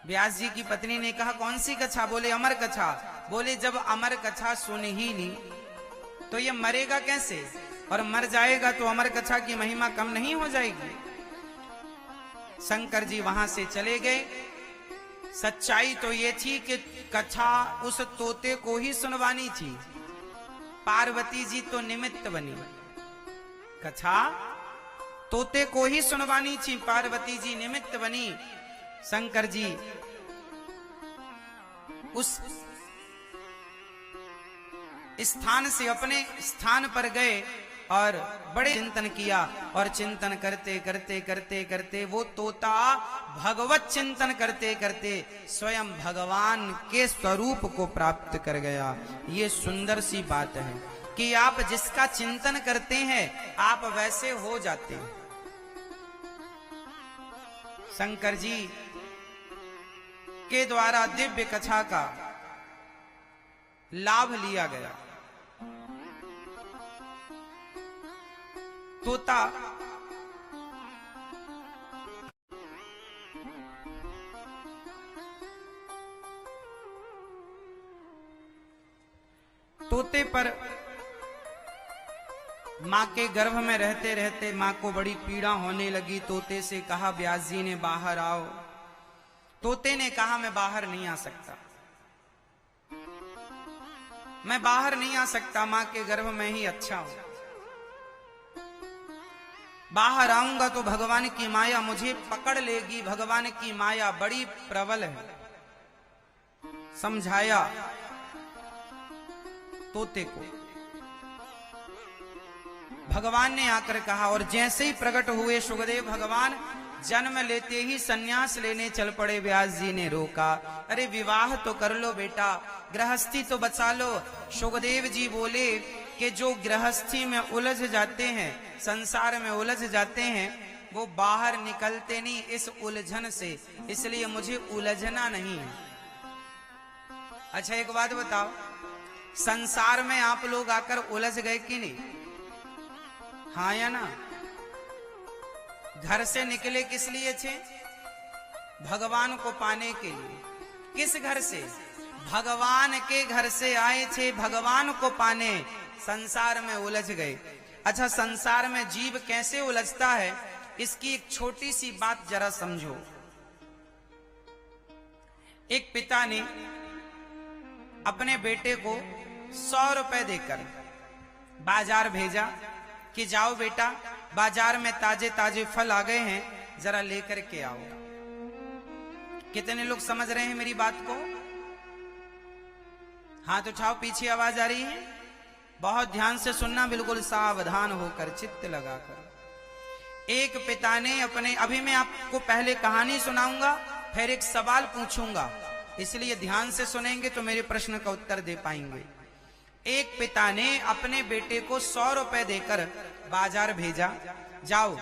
व्यास जी की पत्नी ने कहा, कौन सी कथा? बोले अमर कथा। बोले जब अमर कथा सुन ही ली तो ये मरेगा कैसे? और मर जाएगा तो अमर कथा की महिमा कम नहीं हो जाएगी? शंकर जी वहां से चले गए। सच्चाई तो ये थी कि कथा उस तोते को ही सुनवानी थी, पार्वती जी तो निमित्त बनी। कथा तोते को ही सुनवानी थी, पार्वती जी निमित्त बनी। शंकर जी उस स्थान से अपने स्थान पर गए और बड़े चिंतन किया और चिंतन करते करते करते करते वो तोता भगवत चिंतन करते करते स्वयं भगवान के स्वरूप को प्राप्त कर गया। ये सुंदर सी बात है कि आप जिसका चिंतन करते हैं आप वैसे हो जाते हैं। शंकर जी के द्वारा दिव्य कथा का लाभ लिया गया। तोता तोते पर मां के गर्भ में रहते रहते मां को बड़ी पीड़ा होने लगी। तोते से कहा, व्यास जी ने बाहर आओ। तोते ने कहा मैं बाहर नहीं आ सकता, मैं बाहर नहीं आ सकता, मां के गर्भ में ही अच्छा हूं। बाहर आऊंगा तो भगवान की माया मुझे पकड़ लेगी, भगवान की माया बड़ी प्रबल है। समझाया तोते को। भगवान ने आकर कहा, और जैसे ही प्रकट हुए सुखदेव भगवान, जन्म लेते ही सन्यास लेने चल पड़े। व्यास जी ने रोका, अरे विवाह तो कर लो बेटा, गृहस्थी तो बचा लो। सुखदेव जी बोले कि जो गृहस्थी में उलझ जाते हैं, संसार में उलझ जाते हैं, वो बाहर निकलते नहीं इस उलझन से, इसलिए मुझे उलझना नहीं है। अच्छा एक बात बताओ, संसार में आप लोग आकर उलझ गए कि नहीं? हाँ या ना? घर से निकले किस लिए थे? भगवान को पाने के लिए। किस घर से? भगवान के घर से आए थे भगवान को पाने, संसार में उलझ गए। अच्छा, संसार में जीव कैसे उलझता है, इसकी एक छोटी सी बात जरा समझो। एक पिता ने अपने बेटे को 100 रुपए देकर बाजार भेजा कि जाओ बेटा, बाजार में ताजे ताजे फल आ गए हैं, जरा लेकर के आओ। कितने लोग समझ रहे हैं मेरी बात को? हाथ उठाओ, पीछे आवाज आ रही है? बहुत ध्यान से सुनना, बिल्कुल सावधान होकर, चित्त लगाकर। एक पिता ने अपने, अभी मैं आपको पहले कहानी सुनाऊंगा, फिर एक सवाल पूछूंगा, इसलिए ध्यान से सुनेंगे तो मेरे प्रश्न का उत्तर दे पाएंगे। एक पिता ने अपने बेटे को 100 रुपए देकर बाजार भेजा, जाओ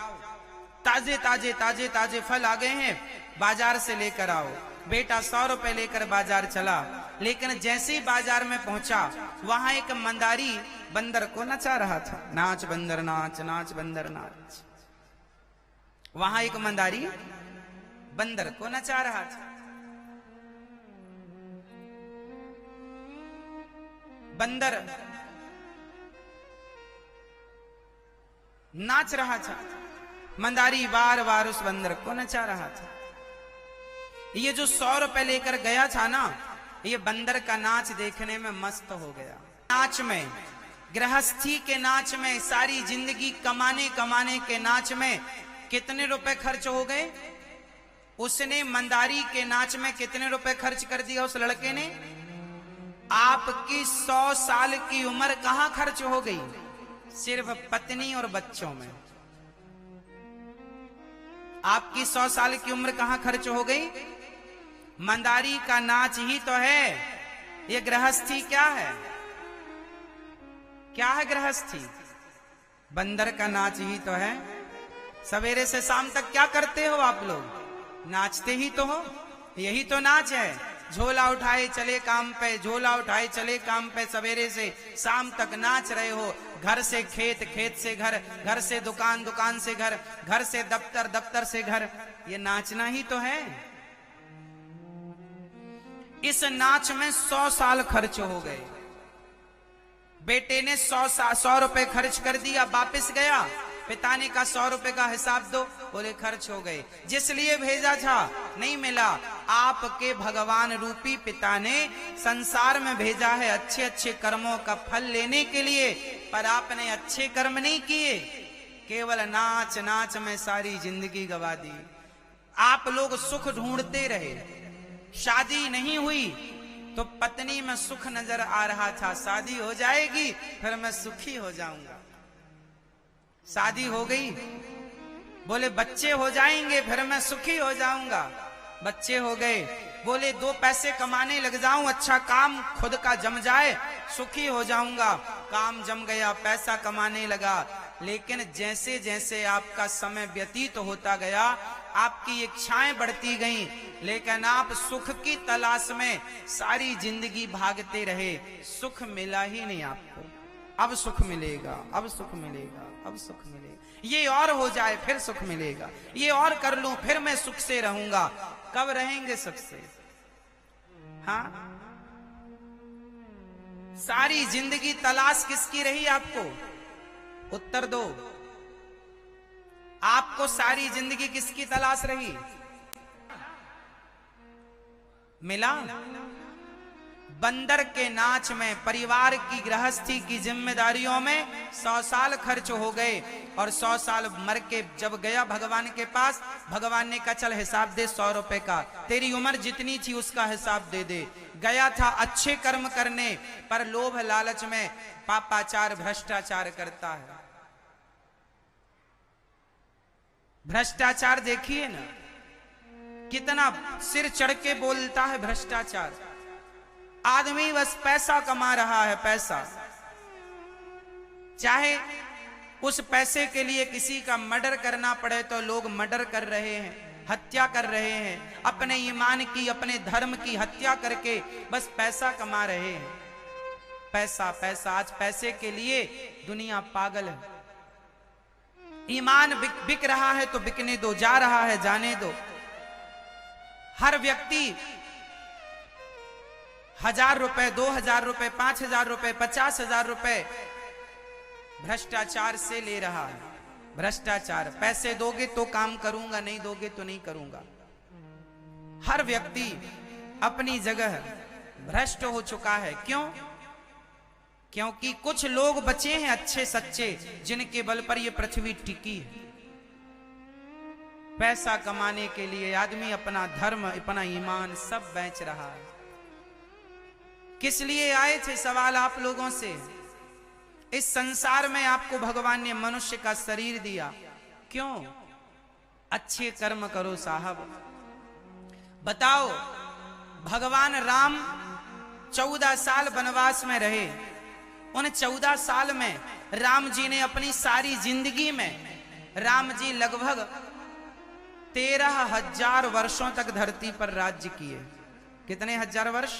ताजे ताजे ताजे ताजे फल आ गए हैं, बाजार से लेकर आओ। बेटा 100 रुपए लेकर बाजार चला, लेकिन जैसे ही बाजार में पहुंचा, वहां एक मंदारी बंदर को नचा रहा था। नाच बंदर नाच, नाच बंदर नाच। वहां एक मंदारी बंदर को नचा रहा था। बंदर नाच रहा था, मंदारी बार बार उस बंदर को नचा रहा था। ये जो 100 रुपए लेकर गया था ना, ये बंदर का नाच देखने में मस्त हो गया। नाच में, गृहस्थी के नाच में, सारी जिंदगी कमाने कमाने के नाच में कितने रुपए खर्च हो गए? उसने मंदारी के नाच में कितने रुपए खर्च कर दिया उस लड़के ने? आपकी 100 साल की उम्र कहां खर्च हो गई? सिर्फ पत्नी और बच्चों में। आपकी 100 साल की उम्र कहां खर्च हो गई? मंदारी का नाच ही तो है। ये गृहस्थी क्या है? क्या है गृहस्थी? बंदर का नाच ही तो है। सवेरे से शाम तक क्या करते हो आप लोग? नाचते ही तो हो। यही तो नाच है। झोला उठाए चले काम पे, झोला उठाए चले काम पे, सवेरे से शाम तक नाच रहे हो। घर से खेत, खेत से घर, घर से दुकान, दुकान से घर, घर से दफ्तर, दफ्तर से घर। ये नाचना ही तो है। इस नाच में 100 साल खर्च हो गए। बेटे ने 100 रुपए खर्च कर दिया, वापिस गया, पिता ने कहा 100 रुपए का हिसाब दो, बोले खर्च हो गए। जिस लिए भेजा था नहीं मिला। आपके भगवान रूपी पिता ने संसार में भेजा है अच्छे अच्छे कर्मों का फल लेने के लिए, पर आपने अच्छे कर्म नहीं किए, केवल नाच नाच में सारी जिंदगी गवा दी। आप लोग सुख ढूंढते रहे, शादी नहीं हुई तो पत्नी में सुख नजर आ रहा था, शादी हो जाएगी फिर मैं सुखी हो जाऊंगा। शादी हो गई, बोले बच्चे हो जाएंगे फिर मैं सुखी हो जाऊंगा। बच्चे हो गए, बोले 2 पैसे कमाने लग जाऊं, अच्छा काम खुद का जम जाए, सुखी हो जाऊंगा। काम जम गया, पैसा कमाने लगा, लेकिन जैसे जैसे आपका समय व्यतीत होता गया, आपकी इच्छाएं बढ़ती गईं, लेकिन आप सुख की तलाश में सारी जिंदगी भागते रहे, सुख मिला ही नहीं आपको। अब सुख मिलेगा, अब सुख मिलेगा, अब सुख मिलेगा, ये और हो जाए फिर सुख मिलेगा, ये और कर लूं फिर मैं सुख से रहूंगा। कब रहेंगे सुख से? हाँ, सारी जिंदगी तलाश किसकी रही आपको? उत्तर दो। आपको सारी जिंदगी किसकी तलाश रही? मिला। बंदर के नाच में, परिवार की गृहस्थी की जिम्मेदारियों में 100 साल खर्च हो गए और 100 साल मर के जब गया भगवान के पास, भगवान ने कहा चल हिसाब दे 100 रुपए का, तेरी उम्र जितनी थी उसका हिसाब दे दे। गया था अच्छे कर्म करने, पर लोभ लालच में पापाचार भ्रष्टाचार करता है। भ्रष्टाचार देखिए ना, कितना सिर चढ़ के बोलता है भ्रष्टाचार। आदमी बस पैसा कमा रहा है, पैसा, चाहे उस पैसे के लिए किसी का मर्डर करना पड़े तो लोग मर्डर कर रहे हैं, हत्या कर रहे हैं, अपने ईमान की, अपने धर्म की हत्या करके बस पैसा कमा रहे हैं। पैसा पैसा, आज पैसे के लिए दुनिया पागल है। ईमान बिक रहा है तो बिकने दो, जा रहा है जाने दो। हर व्यक्ति 1000 रुपए, 2000 रुपए, 5000 रुपए, 50,000 रुपए भ्रष्टाचार से ले रहा है। भ्रष्टाचार, पैसे दोगे तो काम करूंगा, नहीं दोगे तो नहीं करूंगा। हर व्यक्ति अपनी जगह भ्रष्ट हो चुका है। क्यों? क्योंकि कुछ लोग बचे हैं अच्छे सच्चे, जिनके बल पर यह पृथ्वी टिकी है। पैसा कमाने के लिए आदमी अपना धर्म, अपना ईमान सब बेच रहा है। किस लिए आए थे सवाल आप लोगों से? इस संसार में आपको भगवान ने मनुष्य का शरीर दिया, क्यों? अच्छे कर्म करो साहब। बताओ, भगवान राम 14 साल वनवास में रहे। उन 14 साल में राम जी ने अपनी सारी जिंदगी में, राम जी लगभग 13,000 वर्षों तक धरती पर राज्य किए। कितने हजार वर्ष?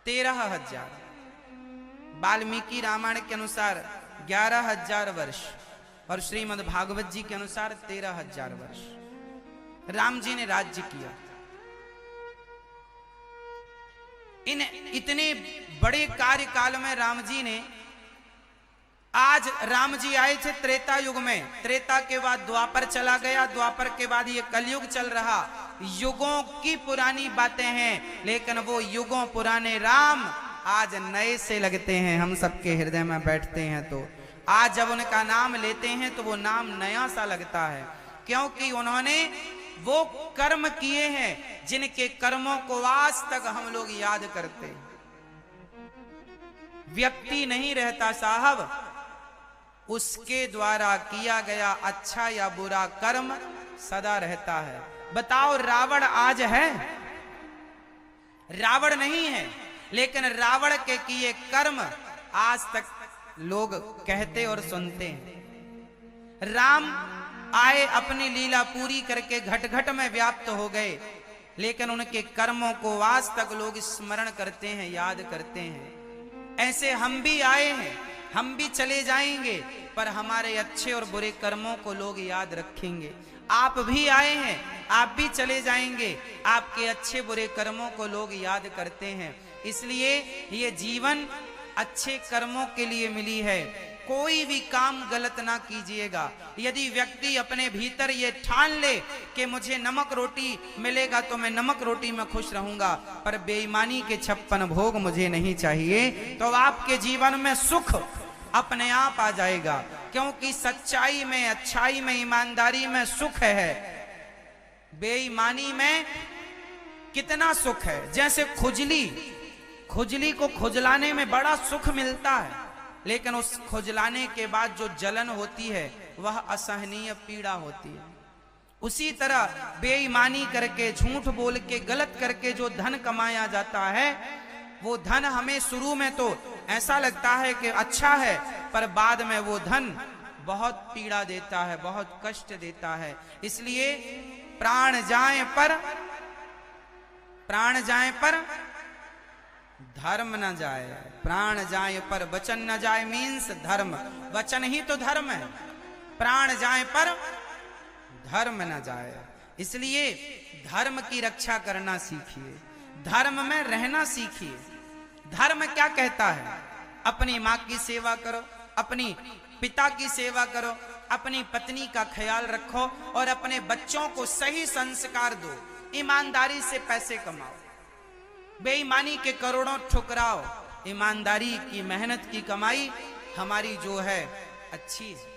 13,000। वाल्मीकि रामायण के अनुसार 11,000 वर्ष और श्रीमद् भागवत जी के अनुसार 13,000 वर्ष राम जी ने राज्य किया। इन इतने बड़े कार्यकाल में राम जी ने, आज राम जी आए थे त्रेता युग में, त्रेता के बाद द्वापर चला गया, द्वापर के बाद ये कलयुग चल रहा। युगों की पुरानी बातें हैं, लेकिन वो युगों पुराने राम आज नए से लगते हैं। हम सबके हृदय में बैठते हैं तो आज जब उनका नाम लेते हैं तो वो नाम नया सा लगता है, क्योंकि उन्होंने वो कर्म किए हैं जिनके कर्मों को आज तक हम लोग याद करते हैं। व्यक्ति नहीं रहता साहब, उसके द्वारा किया गया अच्छा या बुरा कर्म सदा रहता है। बताओ, रावण आज है? रावण नहीं है, लेकिन रावण के किए कर्म आज तक लोग कहते और सुनते हैं। राम आए, अपनी लीला पूरी करके घट घट में व्याप्त हो गए, लेकिन उनके कर्मों को आज तक लोग स्मरण करते हैं, याद करते हैं। ऐसे हम भी आए हैं, हम भी चले जाएंगे, पर हमारे अच्छे और बुरे कर्मों को लोग याद रखेंगे। आप भी आए हैं, आप भी चले जाएंगे, आपके अच्छे बुरे कर्मों को लोग याद करते हैं। इसलिए ये जीवन अच्छे कर्मों के लिए मिली है। कोई भी काम गलत ना कीजिएगा। यदि व्यक्ति अपने भीतर ये ठान ले कि मुझे नमक रोटी मिलेगा तो मैं नमक रोटी में खुश रहूंगा, पर बेईमानी के 56 भोग मुझे नहीं चाहिए, तो आपके जीवन में सुख अपने आप आ जाएगा। क्योंकि सच्चाई में, अच्छाई में, ईमानदारी में सुख है। बेईमानी में कितना सुख है। जैसे खुजली को खुजलाने में बड़ा सुख मिलता है, लेकिन उस खुजलाने के बाद जो जलन होती है वह असहनीय पीड़ा होती है। उसी तरह बेईमानी करके, झूठ बोल के, गलत करके जो धन कमाया जाता है, वो धन हमें शुरू में तो ऐसा लगता है कि अच्छा है, पर बाद में वो धन बहुत पीड़ा देता है, बहुत कष्ट देता है। इसलिए प्राण जाए पर धर्म न जाए। प्राण जाए पर वचन न जाए, मीन्स धर्म। वचन ही तो धर्म है। प्राण जाए पर धर्म न जाए। इसलिए धर्म की रक्षा करना सीखिए, धर्म में रहना सीखिए। धर्म क्या कहता है? अपनी माँ की सेवा करो, अपनी पिता की सेवा करो, अपनी पत्नी का ख्याल रखो और अपने बच्चों को सही संस्कार दो। ईमानदारी से पैसे कमाओ। बेईमानी के करोड़ों ठुकराओ, ईमानदारी की मेहनत की कमाई हमारी जो है अच्छी है।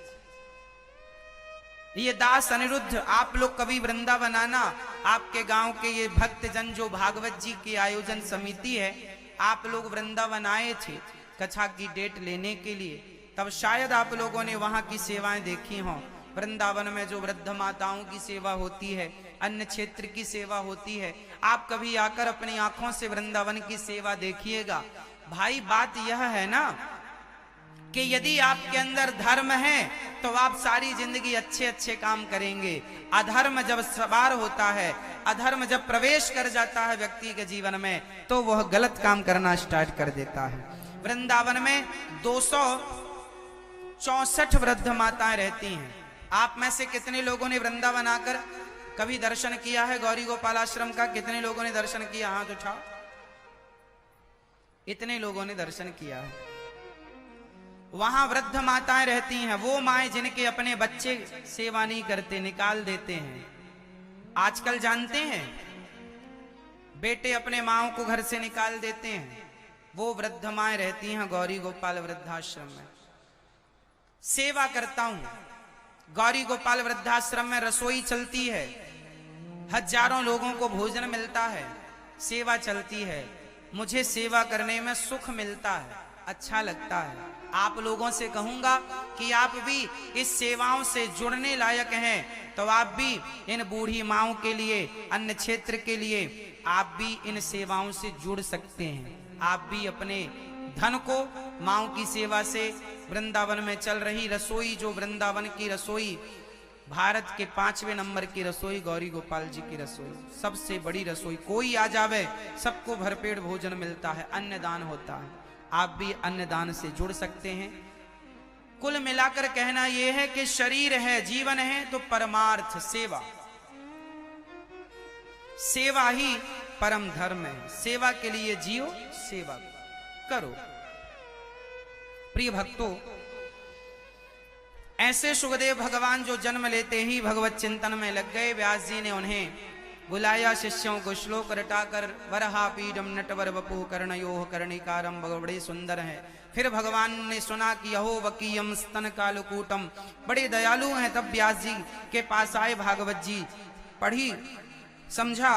ये दास अनिरुद्ध, आप लोग कभी वृंदावन आना, आपके गांव के ये भक्त जन जो भागवत जी की आयोजन समिति है, आप लोग वृंदावन आए थे कथा की डेट लेने के लिए, तब शायद आप लोगों ने वहां की सेवाएं देखी हों। वृंदावन में जो वृद्ध माताओं की सेवा होती है, अन्य क्षेत्र की सेवा होती है, आप कभी आकर अपनी आंखों से वृंदावन की सेवा देखिएगा। भाई बात यह है ना कि यदि आपके अंदर धर्म है तो आप सारी जिंदगी अच्छे अच्छे काम करेंगे। अधर्म जब सवार होता है, अधर्म जब प्रवेश कर जाता है व्यक्ति के जीवन में, तो वह गलत काम करना स्टार्ट कर देता है। वृंदावन में 264 वृद्ध माताएं रहती हैं। आप में से कितने लोगों ने वृंदावन आकर कभी दर्शन किया है गौरी गोपाल आश्रम का? कितने लोगों ने दर्शन किया? हाथ उठाओ। इतने लोगों ने दर्शन किया है। वहां वृद्ध माताएं रहती हैं, वो माएं जिनके अपने बच्चे सेवा नहीं करते, निकाल देते हैं। आजकल जानते हैं बेटे अपने माओं को घर से निकाल देते हैं, वो वृद्ध माएं रहती हैं गौरी गोपाल वृद्धाश्रम में। सेवा करता हूं, गौरी गोपाल वृद्धाश्रम में रसोई चलती है, हजारों लोगों को भोजन मिलता है, सेवा चलती है। मुझे सेवा करने में सुख मिलता है, अच्छा लगता है। आप लोगों से कहूंगा कि आप भी इस सेवाओं से जुड़ने लायक हैं, तो आप भी इन बूढ़ी माओं के लिए, अन्य क्षेत्र के लिए आप भी इन सेवाओं से जुड़ सकते हैं। आप भी अपने धन को माओं की सेवा से, वृंदावन में चल रही रसोई, जो वृंदावन की रसोई भारत के 5वें नंबर की रसोई गौरी गोपाल जी की रसोई, सबसे बड़ी रसोई, कोई आ जावे सबको भरपेट भोजन मिलता है, अन्नदान होता है। आप भी अन्नदान से जुड़ सकते हैं। कुल मिलाकर कहना यह है कि शरीर है, जीवन है, तो परमार्थ सेवा, सेवा ही परम धर्म है। सेवा के लिए जियो, सेवा करो। प्रिय भक्तों, ऐसे सुखदेव भगवान जो जन्म लेते ही भगवत चिंतन में लग गए, व्यास जी ने उन्हें बुलाया शिष्यों को, श्लोक रटाकर वरहा पीडम नटवर वपु कर्णयोः कर्णिकारम, बड़े सुंदर है। फिर भगवान ने सुना कि यहो वकीयम स्तन कालकूटम, बड़े दयालु हैं। तब व्यास जी के पास आए, भागवत जी पढ़ी, समझा,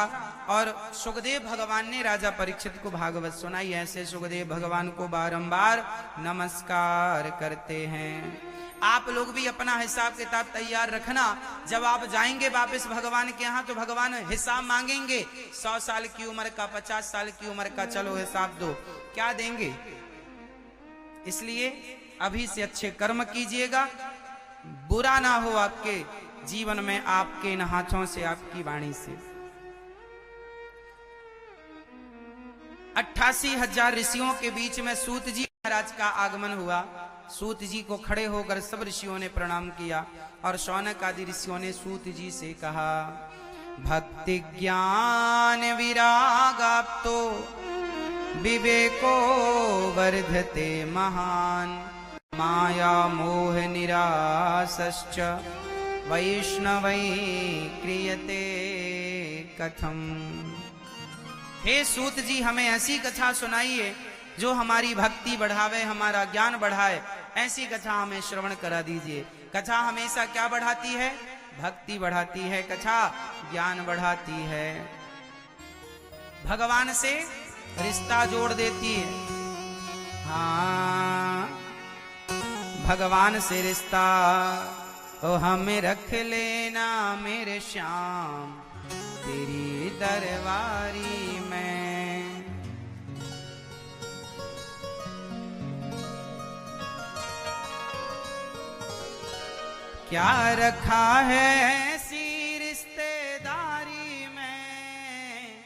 और सुखदेव भगवान ने राजा परीक्षित को भागवत सुनाई। ऐसे सुखदेव भगवान को बारंबार नमस्कार करते हैं। आप लोग भी अपना हिसाब किताब तैयार रखना। जब आप जाएंगे वापस भगवान के यहाँ, तो भगवान हिसाब मांगेंगे। 100 साल की उम्र का, 50 साल की उम्र का, चलो हिसाब दो, क्या देंगे? इसलिए अभी से अच्छे कर्म कीजिएगा, बुरा ना हो आपके जीवन में, आपके इन हाथों से, आपकी वाणी से। 88,000 ऋषियों के बीच में सूत जी महाराज का आगमन हुआ। सूत जी को खड़े होकर सब ऋषियों ने प्रणाम किया, और शौनक आदि ऋषियों ने सूत जी से कहा, भक्ति ज्ञान विरागाप्तो विवेको वर्धते महान, माया मोह निरासश्च वैष्णवै क्रियते कथम। हे सूत जी, हमें ऐसी कथा सुनाइए जो हमारी भक्ति बढ़ावे, हमारा ज्ञान बढ़ाए। ऐसी कथा हमें श्रवण करा दीजिए। कथा हमेशा क्या बढ़ाती है? भक्ति बढ़ाती है। कथा ज्ञान बढ़ाती है, भगवान से रिश्ता जोड़ देती है। हाँ, भगवान से रिश्ता ओ हमें रख लेना मेरे श्याम, तेरी दरबारी में। क्या रखा है ऐसी रिश्तेदारी में।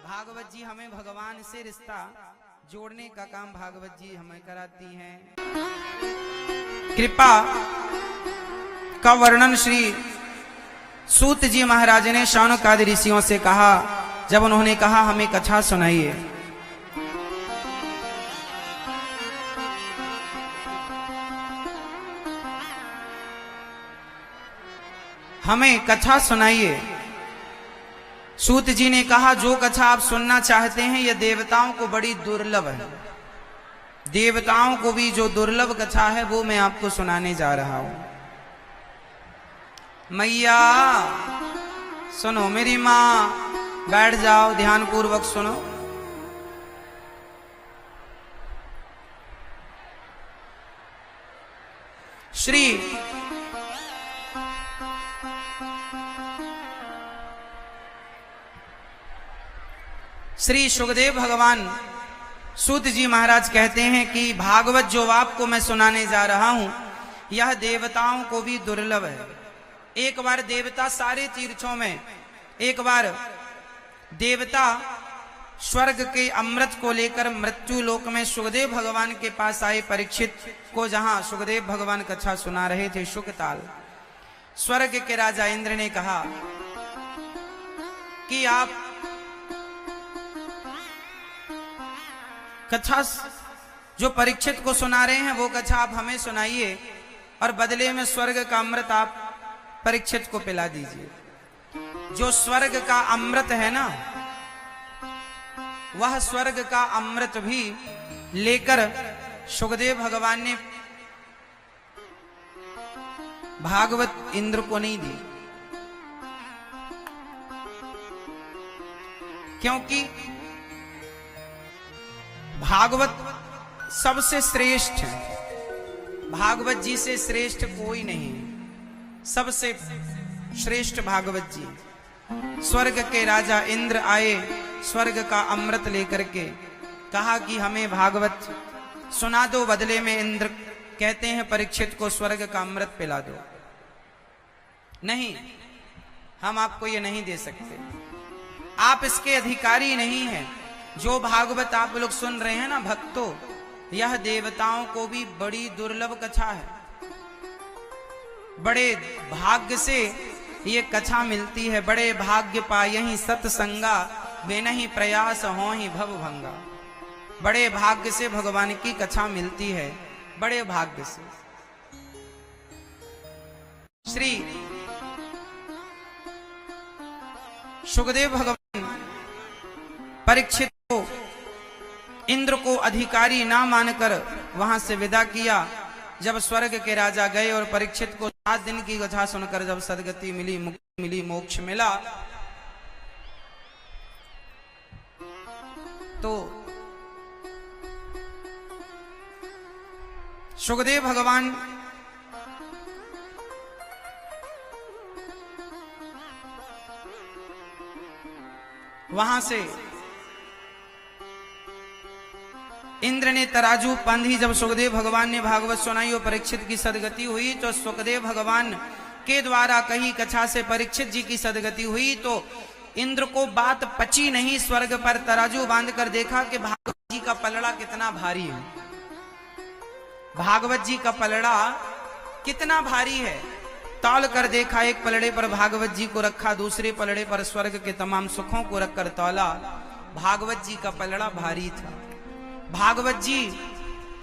भागवत जी हमें भगवान से रिश्ता जोड़ने का काम भागवत जी हमें कराती हैं। कृपा का वर्णन श्री सूत जी महाराज ने शौनक आदि ऋषियों से कहा। जब उन्होंने कहा हमें कथा सुनाइए, हमें कथा सुनाइए, सूत जी ने कहा, जो कथा आप सुनना चाहते हैं यह देवताओं को बड़ी दुर्लभ है। देवताओं को भी जो दुर्लभ कथा है वो मैं आपको सुनाने जा रहा हूं। मैया सुनो, मेरी मां बैठ जाओ, ध्यान पूर्वक सुनो। श्री सुखदेव भगवान सूत जी महाराज कहते हैं कि भागवत जो आपको मैं सुनाने जा रहा हूं यह देवताओं को भी दुर्लभ है। एक बार देवता सारे तीर्थों में, एक बार देवता स्वर्ग के अमृत को लेकर मृत्यु लोक में सुखदेव भगवान के पास आए। परीक्षित को जहां सुखदेव भगवान कथा सुना रहे थे शुकताल, स्वर्ग के राजा इंद्र ने कहा कि आप कथा जो परीक्षित को सुना रहे हैं वो कथा आप हमें सुनाइए और बदले में स्वर्ग का अमृत आप परीक्षित को पिला दीजिए। जो स्वर्ग का अमृत है ना, वह स्वर्ग का अमृत भी लेकर सुखदेव भगवान ने भागवत इंद्र को नहीं दी, क्योंकि भागवत सबसे श्रेष्ठ है। भागवत जी से श्रेष्ठ कोई नहीं, सबसे श्रेष्ठ भागवत जी। स्वर्ग के राजा इंद्र आए स्वर्ग का अमृत लेकर के, कहा कि हमें भागवत सुना दो। बदले में इंद्र कहते हैं परीक्षित को स्वर्ग का अमृत पिला दो। नहीं, हम आपको ये नहीं दे सकते, आप इसके अधिकारी नहीं हैं। जो भागवत आप लोग सुन रहे हैं ना भक्तों, यह देवताओं को भी बड़ी दुर्लभ कथा है। बड़े भाग्य से ये कथा मिलती है। बड़े भाग्य पायहि सत्संगा, बेनहि प्रयास होहि भव भंगा। बड़े भाग्य से भगवान की कथा मिलती है, बड़े भाग्य से। श्री सुखदेव भगवान परीक्षित को इंद्र को अधिकारी ना मानकर वहां से विदा किया। जब स्वर्ग के राजा गए और परीक्षित को 7 दिन की कथा सुनकर जब सदगति मिली, मुक्ति मिली, मोक्ष मिला, तो सुखदेव भगवान वहां से इंद्र ने तराजू बांधी। जब सुखदेव भगवान ने भागवत सुनाई और परीक्षित की सदगति हुई, तो सुखदेव भगवान के द्वारा कही कथा से परीक्षित जी की सदगति हुई। तो इंद्र को बात पची नहीं। स्वर्ग पर तराजू बांधकर देखा कि भागवत जी का पलड़ा कितना भारी है। भागवत जी का पलड़ा कितना भारी है। तौल कर देखा, एक पलड़े पर भागवत जी को रखा, दूसरे पलड़े पर स्वर्ग के तमाम सुखों को रखकर तौला। भागवत जी का पलड़ा भारी था। भागवत जी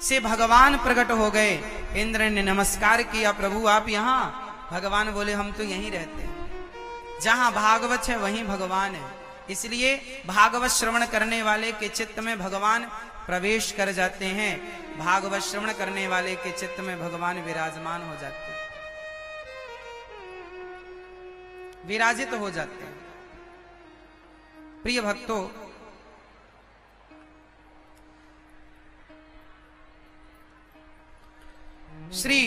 से भगवान प्रकट हो गए। इंद्र ने नमस्कार किया, प्रभु आप यहाँ? भगवान बोले, हम तो यहीं रहते हैं, जहां भागवत है वहीं भगवान है। इसलिए भागवत श्रवण करने वाले के चित्त में भगवान प्रवेश कर जाते हैं। भागवत श्रवण करने वाले के चित्त में भगवान विराजमान हो जाते हैं, विराजित हो जाते हैं। प्रिय भक्तों, श्री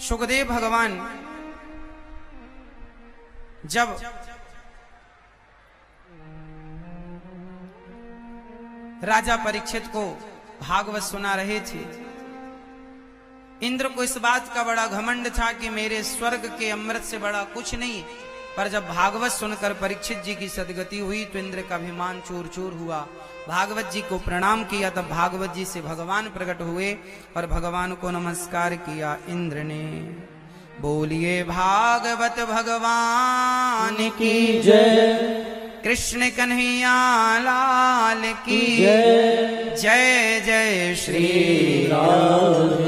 सुखदेव भगवान जब राजा परीक्षित को भागवत सुना रहे थे, इंद्र को इस बात का बड़ा घमंड था कि मेरे स्वर्ग के अमृत से बड़ा कुछ नहीं। पर जब भागवत सुनकर परीक्षित जी की सदगति हुई तो इंद्र का अभिमान चूर चूर हुआ। भागवत जी को प्रणाम किया, तब भागवत जी से भगवान प्रकट हुए और भगवान को नमस्कार किया। इंद्र ने बोलिए भागवत भगवान की जय, कृष्ण कन्हैया लाल की जय, जय जय श्री राम।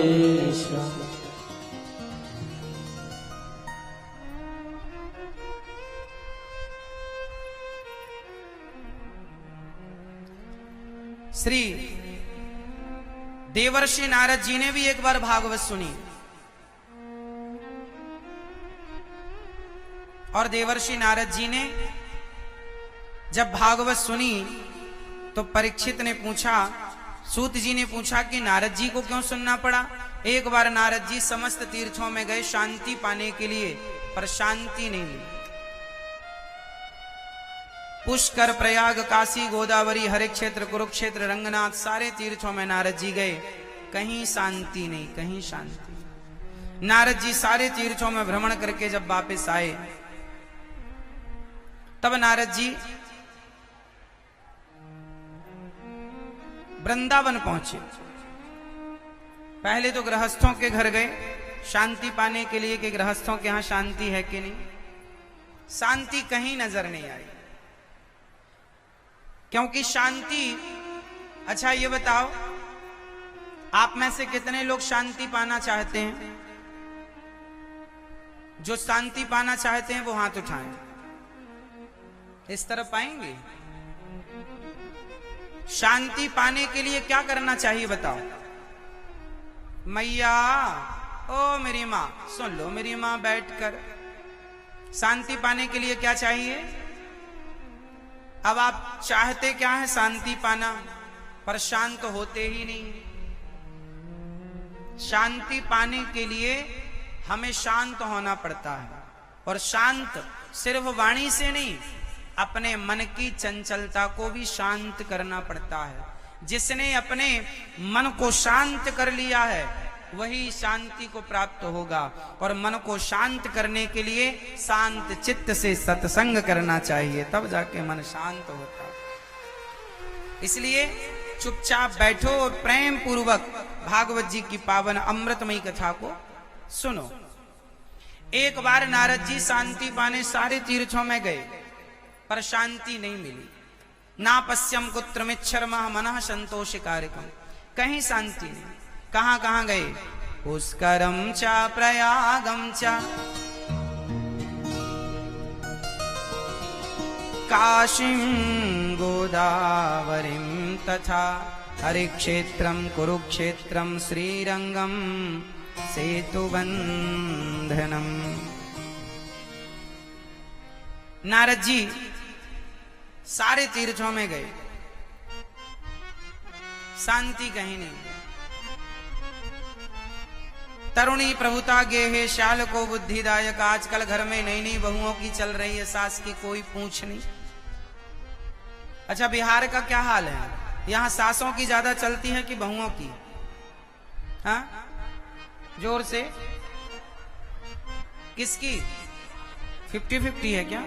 श्री देवर्षि नारद जी ने भी एक बार भागवत सुनी और देवर्षि नारद जी ने जब भागवत सुनी तो परीक्षित ने पूछा, सूत जी ने पूछा कि नारद जी को क्यों सुनना पड़ा। एक बार नारद जी समस्त तीर्थों में गए शांति पाने के लिए, पर शांति नहीं मिली। पुष्कर, प्रयाग, काशी, गोदावरी, हरे क्षेत्र, कुरुक्षेत्र, रंगनाथ, सारे तीर्थों में नारद जी गए, कहीं शांति नहीं, कहीं शांति। नारद जी सारे तीर्थों में भ्रमण करके जब वापस आए, तब नारद जी वृंदावन पहुंचे। पहले तो गृहस्थों के घर गए शांति पाने के लिए कि गृहस्थों के यहां शांति है कि नहीं। शांति कहीं नजर नहीं आई, क्योंकि शांति, अच्छा ये बताओ, आप में से कितने लोग शांति पाना चाहते हैं? जो शांति पाना चाहते हैं वो हाथ उठाएं। इस तरफ पाएंगे? शांति पाने के लिए क्या करना चाहिए बताओ? मैया, ओ मेरी मां, सुन लो मेरी मां, बैठकर शांति पाने के लिए क्या चाहिए? अब आप चाहते क्या है? शांति पाना, पर शांत तो होते ही नहीं। शांति पाने के लिए हमें शांत होना पड़ता है, और शांत सिर्फ वाणी से नहीं, अपने मन की चंचलता को भी शांत करना पड़ता है। जिसने अपने मन को शांत कर लिया है वही शांति को प्राप्त होगा, और मन को शांत करने के लिए शांत चित्त से सत्संग करना चाहिए, तब जाके मन शांत होता है। इसलिए चुपचाप बैठो और प्रेम पूर्वक भागवत जी की पावन अमृतमयी कथा को सुनो। एक बार नारद जी शांति पाने सारे तीर्थों में गए, पर शांति नहीं मिली। ना पश्यम कुत्रमिच्छर्मः मनः संतोषिकारकम्, कहीं शांति नहीं। कहां कहां गए? पुष्करम च प्रयागम च काशीं गोदावरीं तथा हरिक्षेत्रम कुरुक्षेत्रम श्रीरंगम सेतुबंधनम। नारद जी सारे तीर्थों में गए, शांति कहीं नहीं। तरुणी प्रभुता गेहे श्याल को बुद्धिदायक, आजकल घर में नई नई बहुओं की चल रही है, सास की कोई पूछ नहीं। अच्छा, बिहार का क्या हाल है? यहां सासों की ज्यादा चलती है कि बहुओं की? हाँ, जोर से, किसकी? 50-50 है क्या?